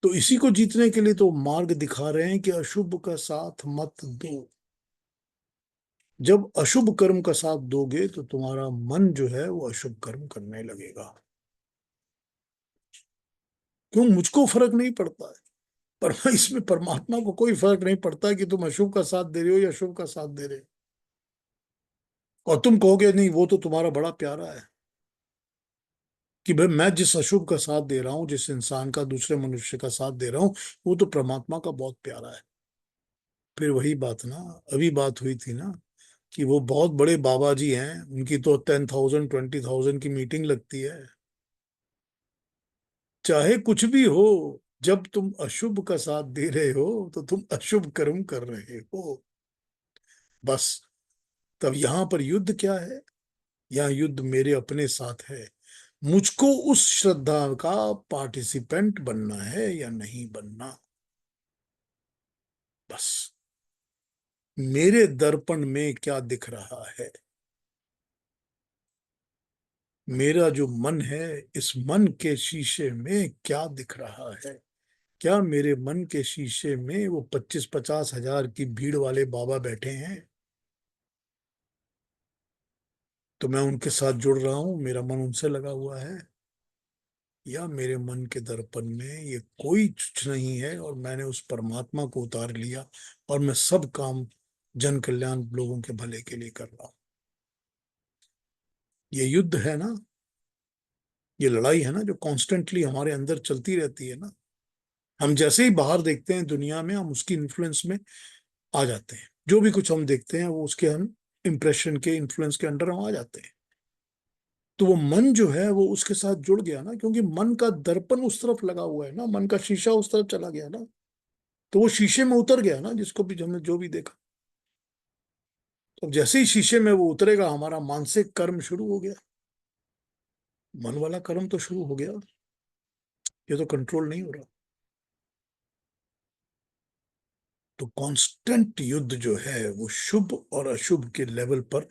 तो इसी को जीतने के लिए तो मार्ग दिखा रहे हैं कि अशुभ का साथ मत दो। जब अशुभ कर्म का साथ दोगे तो तुम्हारा मन जो है वो अशुभ कर्म करने लगेगा। क्यों, मुझको फर्क नहीं पड़ता है, पर इसमें परमात्मा को कोई फर्क नहीं पड़ता कि तुम अशुभ का साथ दे रहे हो या शुभ का साथ दे रहे हो। और तुम कहोगे नहीं, वो तो तुम्हारा बड़ा प्यारा है, कि भाई मैं जिस अशुभ का साथ दे रहा हूं, जिस इंसान का, दूसरे मनुष्य का साथ दे रहा हूं, वो तो परमात्मा का बहुत प्यारा है। फिर वही बात ना, अभी बात हुई थी ना, कि वो बहुत बड़े बाबा जी हैं, उनकी तो 10,000 20,000 की मीटिंग लगती है। चाहे कुछ भी हो, जब तुम अशुभ का साथ दे रहे हो तो तुम अशुभ कर्म कर रहे हो, बस। तब यहां पर युद्ध क्या है, यहाँ युद्ध मेरे अपने साथ है। मुझको उस श्रद्धा का पार्टिसिपेंट बनना है या नहीं बनना, बस। मेरे दर्पण में क्या दिख रहा है, मेरा जो मन है, इस मन के शीशे में क्या दिख रहा है। क्या मेरे मन के शीशे में वो 25-50 हजार की भीड़ वाले बाबा बैठे हैं, तो मैं उनके साथ जुड़ रहा हूं, मेरा मन उनसे लगा हुआ है, या मेरे मन के दर्पण में ये कोई कुछ नहीं है और मैंने उस परमात्मा को उतार लिया और मैं सब काम जन कल्याण, लोगों के भले के लिए कर रहा हूं। ये युद्ध है ना, ये लड़ाई है ना, जो कॉन्स्टेंटली हमारे अंदर चलती रहती है ना। हम जैसे ही बाहर देखते हैं दुनिया में, हम उसकी इन्फ्लुएंस में आ जाते हैं। जो भी कुछ हम देखते हैं वो उसके हम इम्प्रेशन के, इन्फ्लुएंस के अंडर हम आ जाते हैं। तो वो मन जो है वो उसके साथ जुड़ गया ना, क्योंकि मन का दर्पण उस तरफ लगा हुआ है ना, मन का शीशा उस तरफ चला गया ना, तो वो शीशे में उतर गया ना, जिसको भी हमने जो भी देखा। तो जैसे ही शीशे में वो उतरेगा, हमारा मानसिक कर्म शुरू हो गया, मन वाला कर्म तो शुरू हो गया, ये तो कंट्रोल नहीं हो रहा। तो कांस्टेंट युद्ध जो है वो शुभ और अशुभ के लेवल पर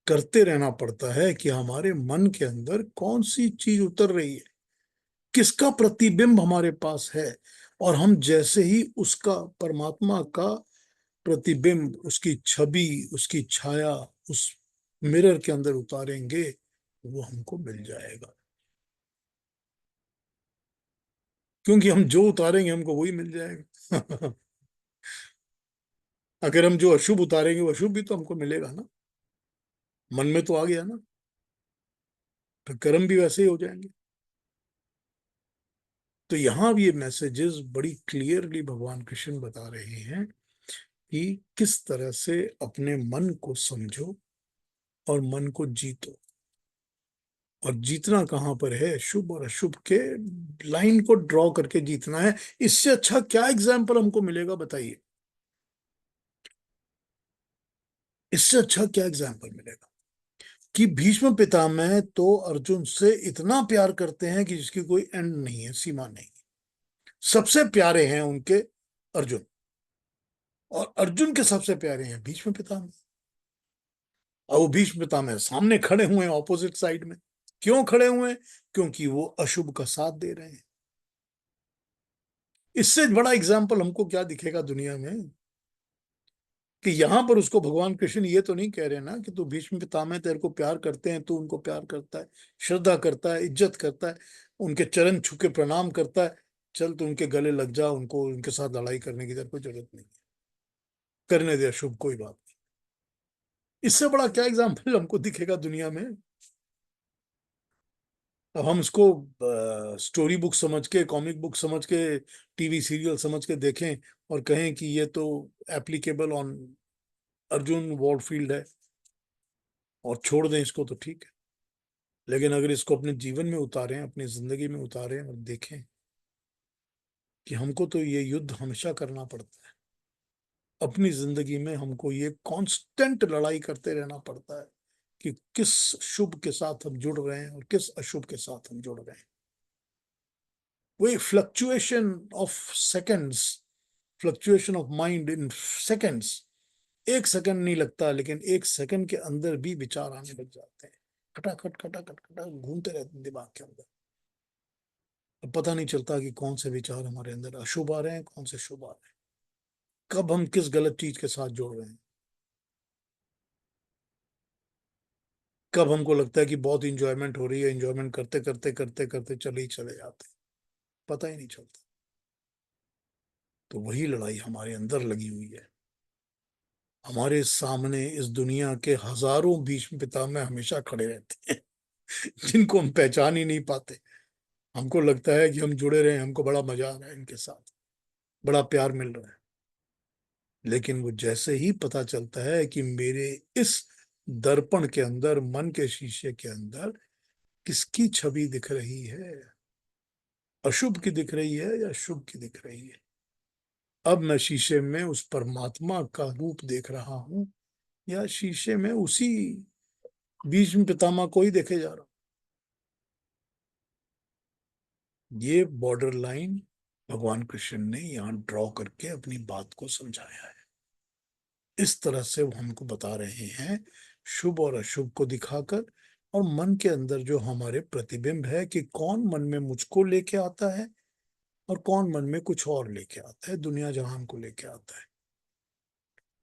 करते रहना पड़ता है, कि हमारे मन के अंदर कौन सी चीज उतर रही है, किसका प्रतिबिंब हमारे पास है। और हम जैसे ही उसका, परमात्मा का प्रतिबिंब, उसकी छवि, उसकी छाया उस मिरर के अंदर उतारेंगे, वो हमको मिल जाएगा। क्योंकि हम जो उतारेंगे हमको वही मिल जाएगा। अगर हम जो अशुभ उतारेंगे वो अशुभ भी तो हमको मिलेगा ना, मन में तो आ गया ना, फिर कर्म भी वैसे ही हो जाएंगे। तो यहाँ भी ये मैसेजेस बड़ी क्लियरली भगवान कृष्ण बता रहे हैं कि किस तरह से अपने मन को समझो और मन को जीतो। और जीतना कहाँ पर है, शुभ और अशुभ के लाइन को ड्रॉ करके जीतना है। इससे अच्छा क्या एग्जाम्पल हमको मिलेगा, बताइए। इससे अच्छा क्या एग्जाम्पल मिलेगा, कि भीष्म पितामह तो अर्जुन से इतना प्यार करते हैं कि जिसकी कोई एंड नहीं है, सीमा नहीं है, सबसे प्यारे हैं उनके, अर्जुन, और अर्जुन के सबसे प्यारे हैं भीष्म पितामह। और वो भीष्म पितामह सामने खड़े हुए हैं ऑपोजिट साइड में। क्यों खड़े हुए हैं? क्योंकि वो अशुभ का साथ दे रहे हैं। इससे बड़ा एग्जाम्पल हमको क्या दिखेगा दुनिया में? कि यहां पर उसको भगवान कृष्ण ये तो नहीं कह रहे ना कि तू भीष्म पितामह तेरे को प्यार करते हैं, तू उनको प्यार करता है, श्रद्धा करता है, इज्जत करता है, उनके चरण छू के प्रणाम करता है, चल तू उनके गले लग जा, उनको उनके साथ लड़ाई करने की तेरे को जरूरत नहीं है, करने दे अशुभ, कोई बात नहीं। इससे बड़ा क्या एग्जाम्पल हमको दिखेगा दुनिया में? अब हम इसको स्टोरी बुक समझ के, कॉमिक बुक समझ के, टीवी सीरियल समझ के देखें और कहें कि ये तो एप्लीकेबल ऑन अर्जुन वॉरफील्ड है और छोड़ दें इसको, तो ठीक है। लेकिन अगर इसको अपने जीवन में उतारें, अपनी जिंदगी में उतारें और देखें कि हमको तो ये युद्ध हमेशा करना पड़ता है, अपनी जिंदगी में हमको ये कांस्टेंट लड़ाई करते रहना पड़ता है कि किस शुभ के साथ हम जुड़ रहे हैं और किस अशुभ के साथ हम जुड़ रहे हैं। वो fluctuation of seconds, fluctuation of mind in seconds, एक सेकंड नहीं लगता, लेकिन एक सेकंड के अंदर भी विचार आने लग जाते हैं, खटाखट खटाखट खटा घूमते रहते हैं दिमाग के अंदर। अब पता नहीं चलता कि कौन से विचार हमारे अंदर अशुभ आ रहे हैं, कौन से शुभ आ रहे हैं, कब हम किस गलत चीज के साथ जुड़ रहे हैं, कब हमको लगता है कि बहुत इंजॉयमेंट हो रही है, इंजॉयमेंट करते करते करते करते चले ही चले जाते हैं, पता ही नहीं चलता। तो वही लड़ाई हमारे अंदर लगी हुई है। हमारे सामने इस दुनिया के हजारों भीष्म पितामह हमेशा खड़े रहते हैं जिनको हम पहचान ही नहीं पाते। हमको लगता है कि हम जुड़े रहे, हमको बड़ा मजा आ रहा है इनके साथ, बड़ा प्यार मिल रहा है। लेकिन वो जैसे ही पता चलता है कि मेरे इस दर्पण के अंदर, मन के शीशे के अंदर किसकी छवि दिख रही है, अशुभ की दिख रही है या शुभ की दिख रही है, अब मैं शीशे में उस परमात्मा का रूप देख रहा हूं या शीशे में उसी भीष्म पितामह को ही देखे जा रहा हूं। ये बॉर्डर लाइन भगवान कृष्ण ने यहां ड्रॉ करके अपनी बात को समझाया है। इस तरह से वो हमको बता रहे हैं, शुभ और अशुभ को दिखाकर, और मन के अंदर जो हमारे प्रतिबिंब है कि कौन मन में मुझको लेके आता है और कौन मन में कुछ और लेके आता है, दुनिया जहान को लेके आता है।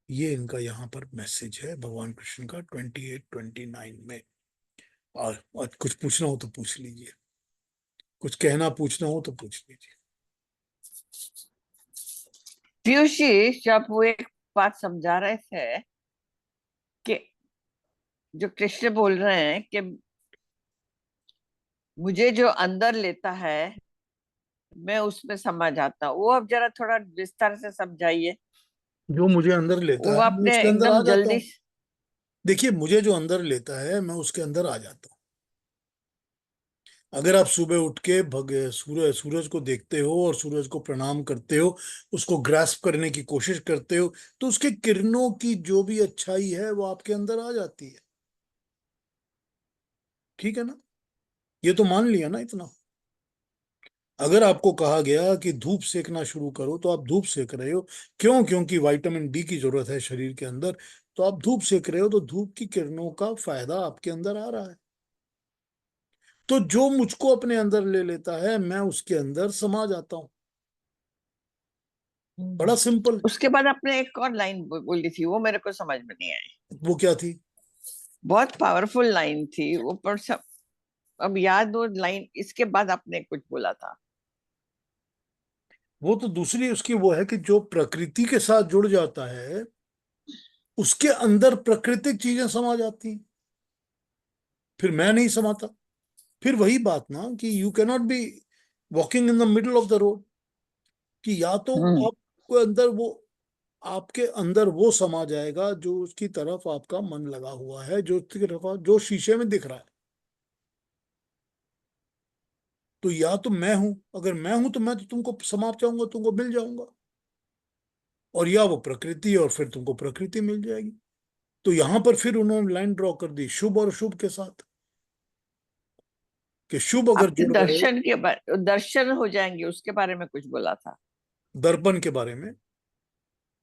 ये इनका यहाँ पर मैसेज है भगवान कृष्ण का 28-29 में। और कुछ पूछना हो तो पूछ लीजिए, कुछ कहना पूछना हो तो पूछ लीजिए। पीयूष जी, जब वो एक बात समझा रहे थे कि जो कृष्ण बोल रहे हैं कि मुझे जो अंदर लेता है मैं उसमें समा जाता हूँ, वो अब जरा थोड़ा विस्तार से समझाइए। जो मुझे अंदर लेता वो है मैं आपने उसके अंदर आ एकदम जाता जल्दी हूँ। देखिए, मुझे जो अंदर लेता है मैं उसके अंदर आ जाता हूँ। अगर आप सुबह उठ के सूरज को देखते हो और सूरज को प्रणाम करते हो, उसको ग्रास्प करने की कोशिश करते हो, तो उसके किरणों की जो भी अच्छाई है वो आपके अंदर आ जाती है। ठीक है ना? ये तो मान लिया ना इतना। अगर आपको कहा गया कि धूप सेकना शुरू करो तो आप धूप सेक रहे हो। क्यों? क्योंकि विटामिन डी की जरूरत है शरीर के अंदर। तो आप धूप सेक रहे हो, तो धूप की किरणों का फायदा आपके अंदर आ रहा है। तो जो मुझको अपने अंदर ले लेता है मैं उसके अंदर समा जाता हूं। बड़ा सिंपल। उसके बाद आपने एक और लाइन बोली थी, वो मेरे को समझ में नहीं आई। वो क्या थी? बहुत पावरफुल लाइन थी वो, पर सब अब याद वो लाइन, इसके बाद आपने कुछ बोला था। वो तो दूसरी उसकी वो है कि जो प्रकृति के साथ जुड़ जाता है उसके अंदर प्राकृतिक चीजें समा जाती हैं, फिर मैं नहीं समाता। फिर वही बात ना कि you cannot be walking in the middle of the road, कि या तो हम्म। आपको अंदर वो, आपके अंदर वो समा जाएगा जो उसकी तरफ आपका मन लगा हुआ है, जो उसकी तरफ जो शीशे में दिख रहा है। तो या तो मैं हूं, अगर मैं हूं तो मैं तो तुमको समाप्त जाऊंगा, तुमको मिल जाऊंगा। और या वो प्रकृति, और फिर तुमको प्रकृति मिल जाएगी। तो यहां पर फिर उन्होंने लाइन ड्रॉ कर दी शुभ और अशुभ के साथ, कि शुभ अगर आपने जुड़ रहे हो। दर्शन के बारे, दर्शन हो जाएंगे उसके बारे में कुछ बोला था। दर्पण के बारे में।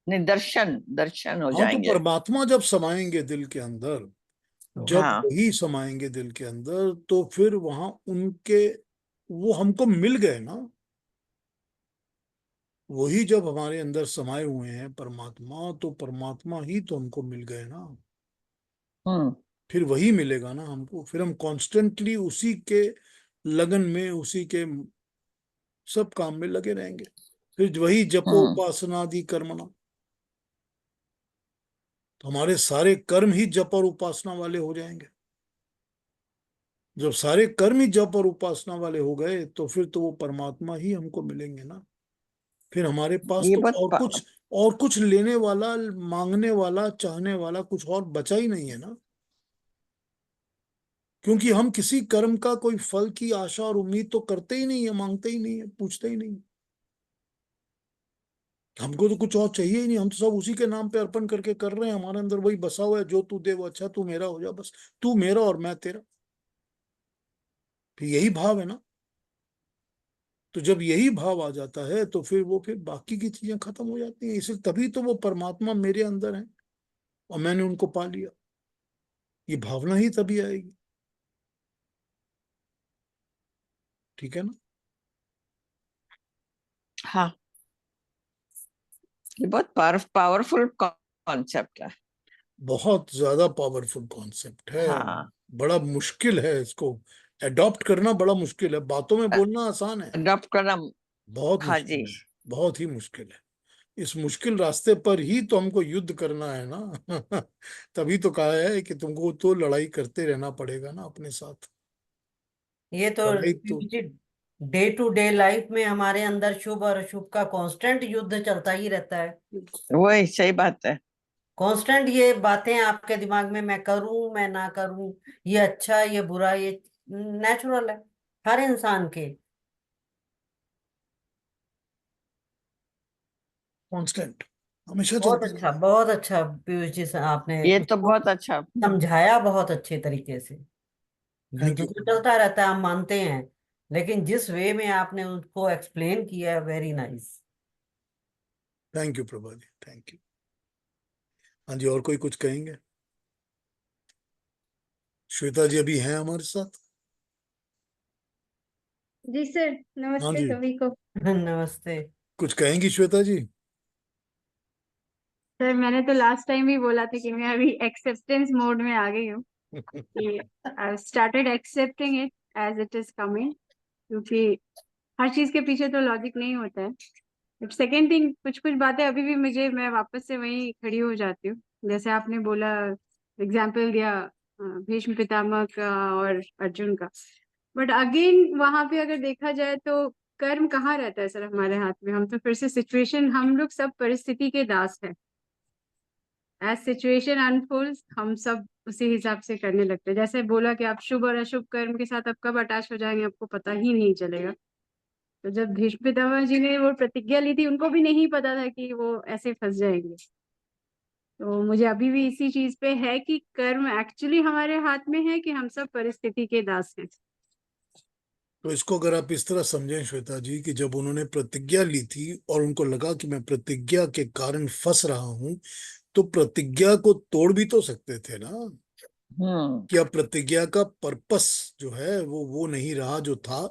नहीं, दर्शन दर्शन हो हाँ, तो जाएंगे। परमात्मा जब समाएंगे दिल के अंदर, जब हाँ। वही समाएंगे दिल के अंदर, तो फिर वहां उनके, वो हमको मिल गए ना। वही जब हमारे अंदर समाये हुए हैं परमात्मा, तो परमात्मा ही तो हमको मिल गए ना। हम्म। फिर वही मिलेगा ना हमको। फिर हम कॉन्स्टेंटली उसी के लगन में, उसी के सब काम में लगे रहेंगे। फिर वही जपो हम्म। उपासना आदि कर्मणा। तो हमारे सारे कर्म ही जप और उपासना वाले हो जाएंगे। जब सारे कर्म ही जप और उपासना वाले हो गए, तो फिर तो वो परमात्मा ही हमको मिलेंगे ना। फिर हमारे पास ये तो बहुत और कुछ लेने वाला, मांगने वाला, चाहने वाला कुछ और बचा ही नहीं है ना। क्योंकि हम किसी कर्म का कोई फल की आशा और उम्मीद तो करते ही नहीं है, मांगते ही नहीं है, पूछते ही नहीं। हमको तो कुछ और चाहिए ही नहीं। हम तो सब उसी के नाम पे अर्पण करके कर रहे हैं। हमारे अंदर वही बसा हुआ है, जो तू दे वो अच्छा, तू मेरा हो जा बस। तू मेरा और मैं तेरा। फिर यही भाव है ना। तो जब यही भाव आ जाता है, तो फिर बाकी की चीजें खत्म हो जाती हैं। इसलिए तभी तो वो परमात्मा मेरे अंदर है और मैंने उनको पा लिया। ये भावना ही तभी आएगी। ठीक है ना। हाँ, ये बहुत पावरफुल कॉन्सेप्ट है। बहुत ज्यादा पावरफुल कॉन्सेप्ट है। हाँ, बड़ा मुश्किल है इसको अडॉप्ट करना, बड़ा मुश्किल है। बातों में बोलना आसान है, अडॉप्ट करना। बहुत हाँ जी। मुश्किल है। बहुत ही मुश्किल है। इस मुश्किल रास्ते पर ही तो हमको युद्ध करना है ना। तभी तो कहा है कि तुमको तो लड़ाई करते रहना पड़ेगा ना अपने साथ। ये तो लड़ाई तो डे टू डे लाइफ में हमारे अंदर शुभ और अशुभ का कांस्टेंट युद्ध चलता ही रहता है। वही सही बात है। कांस्टेंट ये बातें आपके दिमाग में, मैं करूं मैं ना करूं, ये अच्छा ये बुरा, ये नेचुरल है हर इंसान के। कांस्टेंट हमेशा चलता रहेगा। बहुत अच्छा पीयूष जी से आपने ये तो उसको बहुत अच्छा। समझाया बहुत अच्छे तरीके से। युद्ध थैंक यू। तो चलता रहता है, हम मानते हैं, लेकिन जिस वे में आपने उसको एक्सप्लेन किया, very nice. Thank you Prabha ji, thank you. हाँ जी, और कोई कुछ कहेंगे? श्वेता जी अभी हैं हमारे साथ? जी सर, हाँ नमस्ते जी, सभी को। नमस्ते। कुछ कहेंगी श्वेता जी? सर मैंने तो लास्ट टाइम ही बोला था कि मैं अभी एक्सेप्टेंस मोड में आ गई हूँ, कि I started accepting it as it is coming, क्योंकि हर चीज के पीछे तो लॉजिक नहीं होता है। बट सेकेंड थिंग, कुछ कुछ बातें अभी भी मुझे, मैं वापस से वहीं खड़ी हो जाती हूँ। जैसे आपने बोला, एग्जाम्पल दिया भीष्म पितामह का और अर्जुन का। बट अगेन वहां पे अगर देखा जाए तो कर्म कहाँ रहता है सर हमारे हाथ में? हम तो फिर से सिचुएशन, हम लोग सब परिस्थिति के दास हैं। एज सिचुएशन अनफोल्ड हम सब उसी हिसाब से करने लगते हैं। जैसे बोला कि आप शुभ और अशुभ कर्म के साथ आप कब अटैच हो जाएंगे आपको पता ही नहीं चलेगा। तो जब भीष्म पितामह जी ने वो प्रतिज्ञा ली थी, उनको भी नहीं पता था कि वो ऐसे फंस जाएंगे। तो मुझे अभी भी इसी चीज पे है कि कर्म एक्चुअली हमारे हाथ में है कि हम सब परिस्थिति के दास हैं। तो इसको अगर आप इस तरह समझें श्वेता जी, कि जब उन्होंने प्रतिज्ञा ली थी और उनको लगा कि मैं प्रतिज्ञा के कारण फंस रहा हूं, तो प्रतिज्ञा को तोड़ भी तो सकते थे ना। हम्म। कि अब प्रतिज्ञा का पर्पस जो है वो नहीं रहा जो था।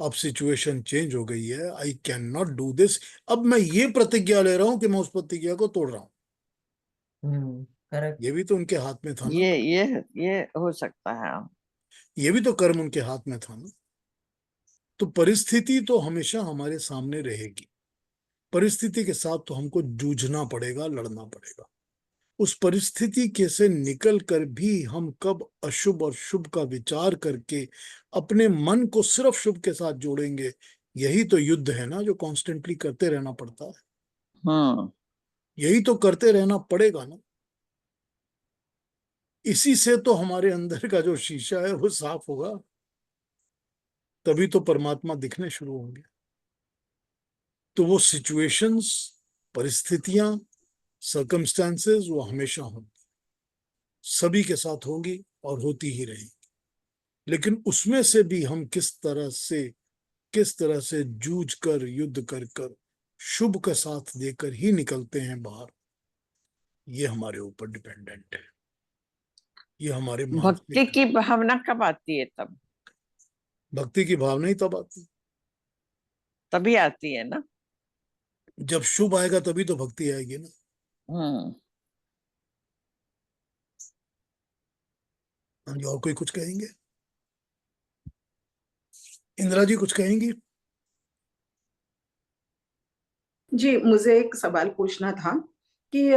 अब सिचुएशन चेंज हो गई है, I can not do this. अब मैं ये प्रतिज्ञा ले रहा हूं कि मैं उस प्रतिज्ञा को तोड़ रहा हूं। करेक्ट। ये भी तो उनके हाथ में था ना। ये हो सकता है। ये भी तो कर्म उनके हाथ में था ना। तो परिस्थिति तो हमेशा हमारे सामने रहेगी। परिस्थिति के साथ तो हमको जूझना पड़ेगा, लड़ना पड़ेगा। उस परिस्थिति के से निकल कर भी हम कब अशुभ और शुभ का विचार करके अपने मन को सिर्फ शुभ के साथ जोड़ेंगे। यही तो युद्ध है ना, जो कॉन्स्टेंटली करते रहना पड़ता है। हम्म। यही तो करते रहना पड़ेगा ना। इसी से तो हमारे अंदर का जो शीशा है वो साफ होगा। तभी तो परमात्मा दिखने शुरू होंगे। तो वो सिचुएशंस, परिस्थितियां, सर्कमस्टेंसेस वो हमेशा होंगी, सभी के साथ होगी और होती ही रहेगी। लेकिन उसमें से भी हम किस तरह से जूझ कर, युद्ध कर कर शुभ का साथ देकर ही निकलते हैं बाहर, ये हमारे ऊपर डिपेंडेंट है, ये हमारे भक्ति मानसिक। की भावना कब आती है? तब भक्ति की भावना ही तब आती, तभी आती है ना। जब शुभ आएगा तभी तो भक्ति आएगी ना। हम्म। हाँ जी, और कोई कुछ कहेंगे? इंदिरा जी कुछ कहेंगी? जी, मुझे एक सवाल पूछना था कि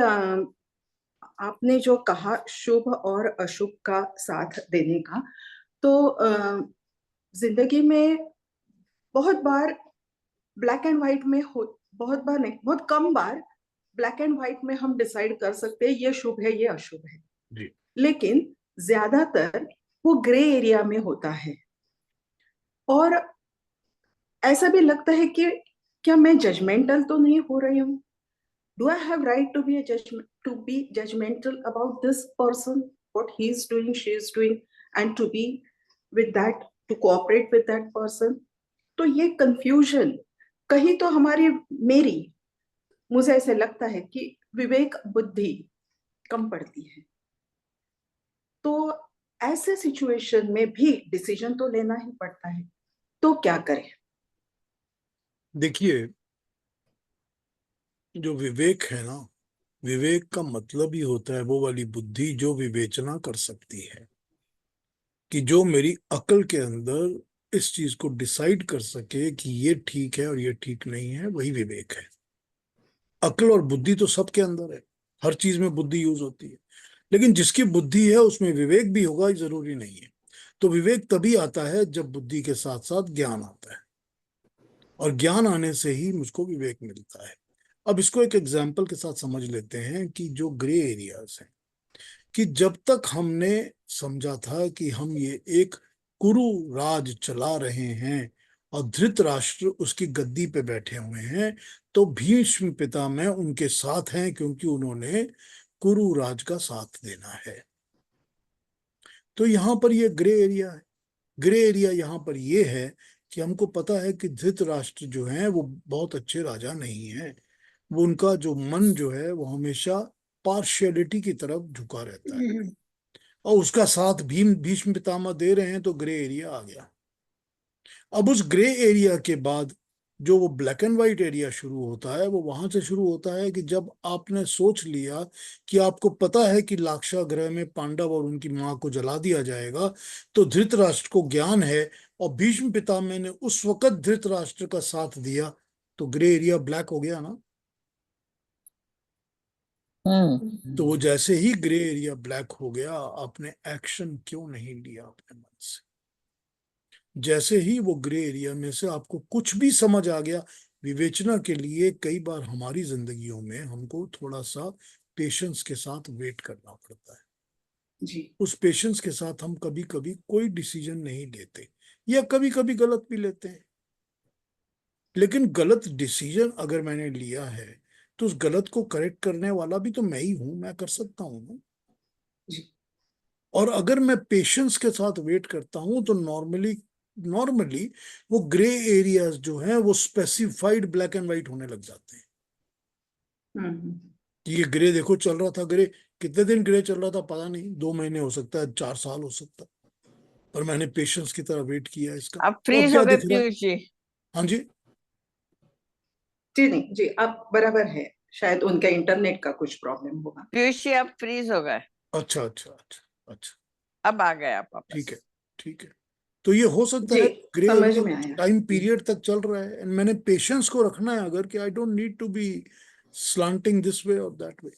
आपने जो कहा शुभ और अशुभ का साथ देने का, तो जिंदगी में बहुत बार ब्लैक एंड व्हाइट में हो, बहुत बार नहीं, बहुत कम बार ब्लैक एंड व्हाइट में हम डिसाइड कर सकते हैं ये शुभ है ये अशुभ है। जी। लेकिन ज्यादातर वो ग्रे एरिया में होता है, और ऐसा भी लगता है कि क्या मैं जजमेंटल तो नहीं हो रही हूँ? Do I have right to be judgmental about this person, what he is doing, she is doing, and to be with that, to cooperate with that person? तो ये confusion कहीं तो मुझे ऐसे लगता है कि विवेक बुद्धि कम पड़ती है। तो ऐसे सिचुएशन में भी डिसीजन तो लेना ही पड़ता है, तो क्या करें? देखिए, जो विवेक है ना, विवेक का मतलब ही होता है वो वाली बुद्धि जो विवेचना कर सकती है, कि जो मेरी अकल के अंदर इस चीज को डिसाइड कर सके कि ये ठीक है और ये ठीक नहीं है, वही विवेक है। अकल और बुद्धि तो सबके अंदर है, हर चीज में बुद्धि यूज होती है, लेकिन जिसकी बुद्धि है उसमें विवेक भी होगा, जरूरी नहीं है। तो विवेक तभी आता है जब बुद्धि के साथ साथ ज्ञान आता है, और ज्ञान आने से ही मुझको विवेक मिलता है। अब इसको एक एग्जाम्पल के साथ समझ लेते हैं कि जो ग्रे एरियाज हैं, कि जब तक हमने समझा था कि हम ये एक कुरु राज चला रहे हैं और धृतराष्ट्र उसकी गद्दी पे बैठे हुए हैं, तो भीष्म पितामह उनके साथ हैं क्योंकि उन्होंने कुरु राज का साथ देना है। तो यहाँ पर ये ग्रे एरिया है। ग्रे एरिया यहाँ पर ये है कि हमको पता है कि धृतराष्ट्र जो है वो बहुत अच्छे राजा नहीं है, वो उनका जो मन जो है वो हमेशा पार्शियलिटी की तरफ झुका रहता है, और उसका साथ भीष्म पितामह दे रहे हैं, तो ग्रे एरिया आ गया। अब उस ग्रे एरिया के बाद जो वो ब्लैक एंड व्हाइट एरिया शुरू होता है, वो वहां से शुरू होता है कि जब आपने सोच लिया कि आपको पता है कि लाक्षागृह में पांडव और उनकी मां को जला दिया जाएगा, तो धृतराष्ट्र को ज्ञान है और भीष्म पितामह ने उस वक्त धृतराष्ट्र का साथ दिया, तो ग्रे एरिया ब्लैक हो गया ना। तो वो जैसे ही ग्रे एरिया ब्लैक हो गया, आपने एक्शन क्यों नहीं लिया अपने मन से? जैसे ही वो ग्रे एरिया में से आपको कुछ भी समझ आ गया, विवेचना के लिए कई बार हमारी जिंदगियों में हमको थोड़ा सा पेशेंस के साथ वेट करना पड़ता है। जी, उस पेशेंस के साथ हम कभी कभी कोई डिसीजन नहीं लेते, या कभी कभी गलत भी लेते हैं। लेकिन गलत डिसीजन अगर मैंने लिया है, तो उस गलत को करेक्ट करने वाला भी तो मैं ही हूं, मैं कर सकता हूं ना। जी, और अगर मैं पेशेंस के साथ वेट करता हूं, तो नॉर्मली नॉर्मली वो ग्रे एरियाज जो हैं वो स्पेसिफाइड ब्लैक एंड व्हाइट होने लग जाते हैं। कि ये ग्रे देखो चल रहा था, ग्रे कितने दिन ग्रे चल रहा था पता नहीं, 2 महीने हो सकता है, 4 साल हो सकता है, पर मैंने पेशेंस की तरह वेट किया इसका, अब तो अब फ्रीज क्या हो गए दिख रहा है? पीयूष जी। हाँ जी। जी, नहीं जी, आप बराबर है, शायद उनका इंटरनेट का कुछ प्रॉब्लम होगा। पीयूष जी अब फ्रीज हो गए, अच्छा अच्छा अच्छा अच्छा, अब आ गए आप वापस। ठीक है ठीक है। तो ये हो सकता जी, है ग्रे समझ एरिया में कुछ आया। टाइम पीरियड तक चल रहा है, एंड मैंने पेशेंस को रखना है अगर, कि I don't need to be slanting this way और दैट वे।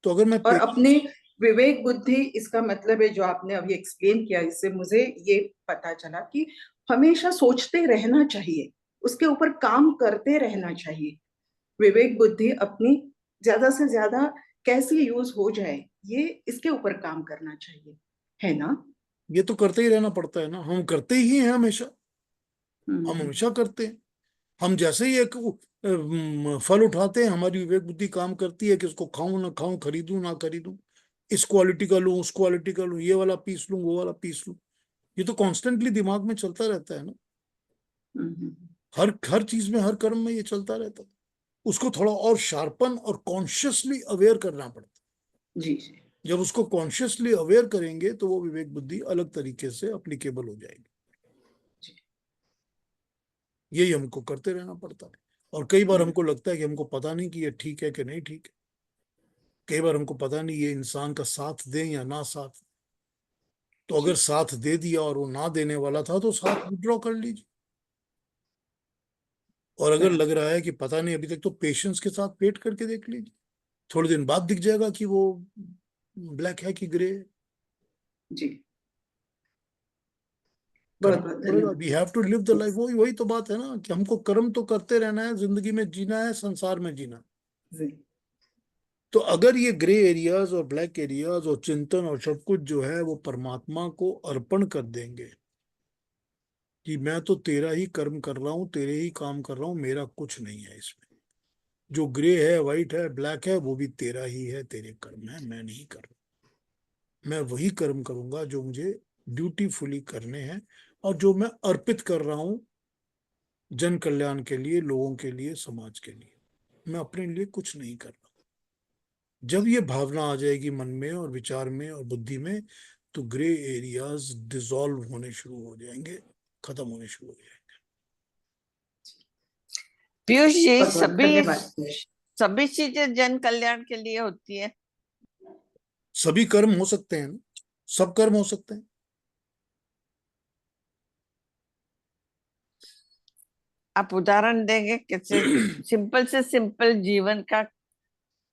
तो अगर मैं और पेशेंस। अपने विवेक बुद्धि, इसका मतलब है जो आपने अभी एक्सप्लेन किया, इससे मुझे ये पता चला कि हमेशा सोचते रहना चाहिए, उसके ऊपर काम करते रहना चाहिए। विवेक बुद्धि अपनी ज्यादा से ज्यादा कैसे यूज हो जाए, ये इसके ऊपर काम करना चाहिए, है ना? ये तो करते ही रहना पड़ता है ना, हम करते ही हैं हमेशा, हम हम्म, हमेशा करते हैं। हम जैसे ही एक फल उठाते हैं, हमारी विवेक बुद्धि काम करती है कि उसको खाऊं ना खाऊं, खरीदूं ना खरीदूं, इस क्वालिटी का लूं उस क्वालिटी का लूं, ये वाला पीस लूं वो वाला पीस लूं। ये तो कॉन्स्टेंटली दिमाग में चलता रहता है ना, हम्म, हर हर चीज में, हर कर्म में ये चलता रहता है। उसको थोड़ा और शार्पन और कॉन्शियसली अवेयर करना पड़ता है। जी जी जब उसको कॉन्शियसली अवेयर करेंगे तो वो विवेक बुद्धि अलग तरीके से अप्लीकेबल हो जाएगी। यही हमको करते रहना पड़ता है। और कई बार हमको लगता है कि हमको पता नहीं कि ये ठीक है कि नहीं ठीक है। कई बार हमको पता नहीं ये इंसान का साथ दें या ना साथ दें। तो अगर साथ दे दिया और वो ना देने वाला था तो साथ विड्रॉ कर लीजिए। और अगर लग रहा है कि पता नहीं अभी तक, तो पेशेंस के साथ वेट करके देख लीजिए। थोड़े दिन बाद दिख जाएगा कि वो ब्लैक है कि ग्रे है। जी। बहुत बहुत पड़ेगा। धन्यवाद। We have to live the life. वही वही तो बात है ना कि हमको कर्म तो करते रहना है, जिंदगी में जीना है, संसार में जीना। जी तो अगर ये ग्रे एरियाज और ब्लैक एरियाज और चिंतन और सब कुछ जो है वो परमात्मा को अर्पण कर देंगे कि मैं तो तेरा ही कर्म कर रहा हूँ, तेरे ही काम कर रहा हूँ, मेरा कुछ नहीं है इसमें। जो ग्रे है, व्हाइट है, ब्लैक है, वो भी तेरा ही है, तेरे कर्म है, मैं नहीं कर रहा। मैं वही कर्म करूंगा जो मुझे ड्यूटीफुली करने हैं और जो मैं अर्पित कर रहा हूँ जन कल्याण के लिए, लोगों के लिए, समाज के लिए। मैं अपने लिए कुछ नहीं कर रहा। जब ये भावना आ जाएगी मन में और विचार में और बुद्धि में, तो ग्रे एरियाज डिसॉल्व होने शुरू हो जाएंगे, खत्म होने शुरू हो जाएंगे। पीयूष जी, बहुत बहुत धन्यवाद। सभी चीजें जन कल्याण के लिए होती है। सभी कर्म हो सकते हैं ना, सब कर्म हो सकते हैं। आप उदाहरण देंगे कैसे? सिंपल से सिंपल जीवन का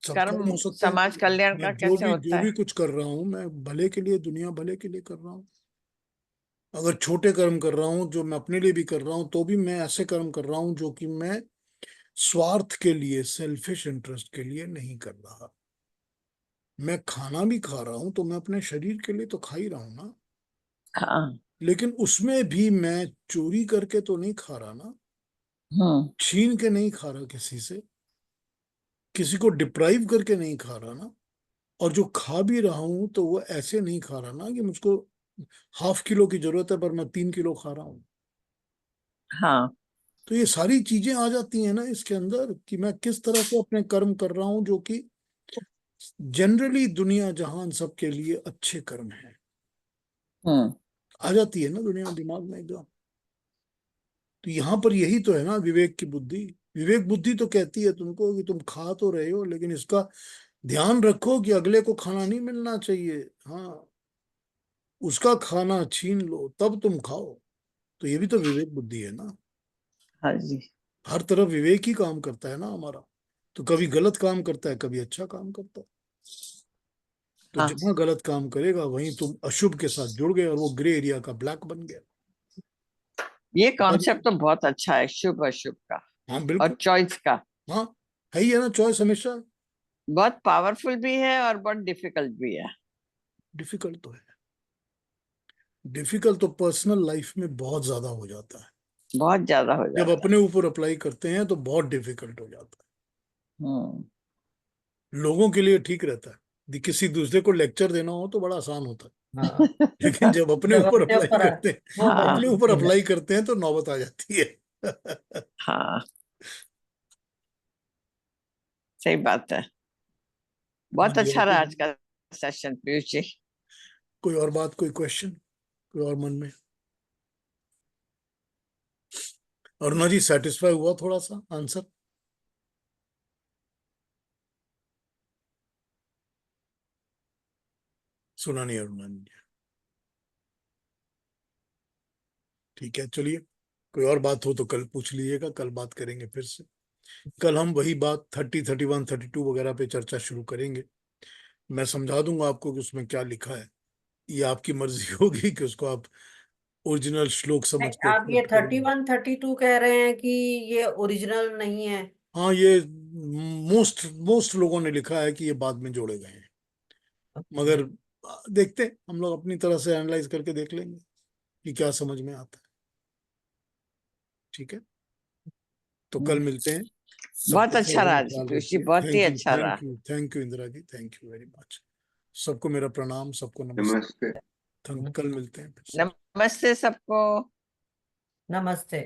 सब कर्म कर्म हो सकते हैं। समाज कल्याण मैं का कैसे होता जो भी है? कुछ कर रहा हूँ, मैं भले के लिए, दुनिया भले के लिए कर रहा हूँ। अगर छोटे कर्म कर रहा हूँ जो मैं अपने लिए भी कर रहा हूँ, तो भी मैं ऐसे कर्म कर रहा हूँ जो कि मैं स्वार्थ के लिए, सेल्फिश इंटरेस्ट के लिए नहीं कर रहा। मैं खाना भी खा रहा हूं तो मैं अपने शरीर के लिए तो खा ही रहा हूं ना, हाँ। लेकिन उसमें भी मैं चोरी करके तो नहीं खा रहा ना, हम्म। छीन के नहीं खा रहा किसी से, किसी को डिप्राइव करके नहीं खा रहा ना। और जो खा भी रहा हूं तो वो ऐसे नहीं खा रहा ना कि मुझको ½ किलो की जरूरत है पर मैं 3 किलो खा रहा हूं। हाँ। तो ये सारी चीजें आ जाती हैं ना इसके अंदर कि मैं किस तरह से अपने कर्म कर रहा हूं जो कि जनरली दुनिया जहान सबके लिए अच्छे कर्म हैं। हम्म। आ जाती है ना दुनिया दिमाग में एकदम। तो यहाँ पर यही तो है ना विवेक की बुद्धि। विवेक बुद्धि तो कहती है तुमको कि तुम खा तो रहे हो, लेकिन इसका ध्यान रखो कि अगले को खाना नहीं मिलना चाहिए। हाँ, उसका खाना छीन लो तब तुम खाओ। तो ये भी तो विवेक बुद्धि है ना। हाँ जी। हर तरफ विवेक ही काम करता है ना हमारा। तो कभी गलत काम करता है, कभी अच्छा काम करता है। तो हाँ, जहां गलत काम करेगा वहीं तुम अशुभ के साथ जुड़ गए और वो ग्रे एरिया का ब्लैक बन गया। ये कॉन्सेप्ट तो बहुत अच्छा है, शुभ अशुभ का हाँ और बिल्कुल। चॉइस का। हाँ, है ही है ना, चॉइस हमेशा बहुत पावरफुल भी है और बहुत डिफिकल्ट भी है। डिफिकल्ट तो है। डिफिकल्ट तो पर्सनल लाइफ में बहुत ज्यादा हो जाता है। बहुत ज्यादा हो जब जाता अपने ऊपर अप्लाई करते हैं तो बहुत डिफिकल्ट हो जाता है। हम्म। है। लोगों के लिए ठीक रहता है, किसी दूसरे को लेक्चर देना हो तो बड़ा आसान होता है। हाँ, लेकिन जब अपने जब ऊपर अपने अप्लाई ऊपर करते हैं, वो बड़ी हाँ। अपने ऊपर मुश्किल है। अप्लाई करते हैं तो नौबत आ जाती है। हाँ, सही बात है। बहुत हाँ जी, और अच्छा रहा आज कोई का सेशन पीयूष जी। कोई और बात, कोई क्वेश्चन, कोई और मन में? अरुणा जी, सेटिस्फाई हुआ थोड़ा सा आंसर? सुना नहीं अरुणा जी। ठीक है, चलिए, कोई और बात हो तो कल पूछ लीजिएगा, कल बात करेंगे फिर से। कल हम वही बात 30, 31, 32 वगैरह पे चर्चा शुरू करेंगे। मैं समझा दूंगा आपको कि उसमें क्या लिखा है। ये आपकी मर्जी होगी कि उसको आप ओरिजिनल श्लोक समझ नहीं, के आप ये एक्सेप्ट करेंगे। 31-32 कह रहे हैं कि ये ओरिजिनल नहीं है? हाँ, ये मोस्ट मोस्ट लोगों ने लिखा है कि ये बाद में जोड़े गए हैं। अच्छा। मगर देखते हैं, हम लोग अपनी तरह से एनालाइज करके देख लेंगे कि क्या समझ में आता है। ठीक है, तो कल मिलते हैं। बहुत सबका अच्छा बहुत रहा बड़ा आज ख्याल पीयूष जी, रखिए। बहुत ही थैंक यू, अच्छा रहा। Thank you, thank you Indira ji, thank you very much. सबको मेरा प्रणाम, सबको नमस्ते। नमस्ते। कल मिलते हैं फिर से। नमस्ते सबको। नमस्ते।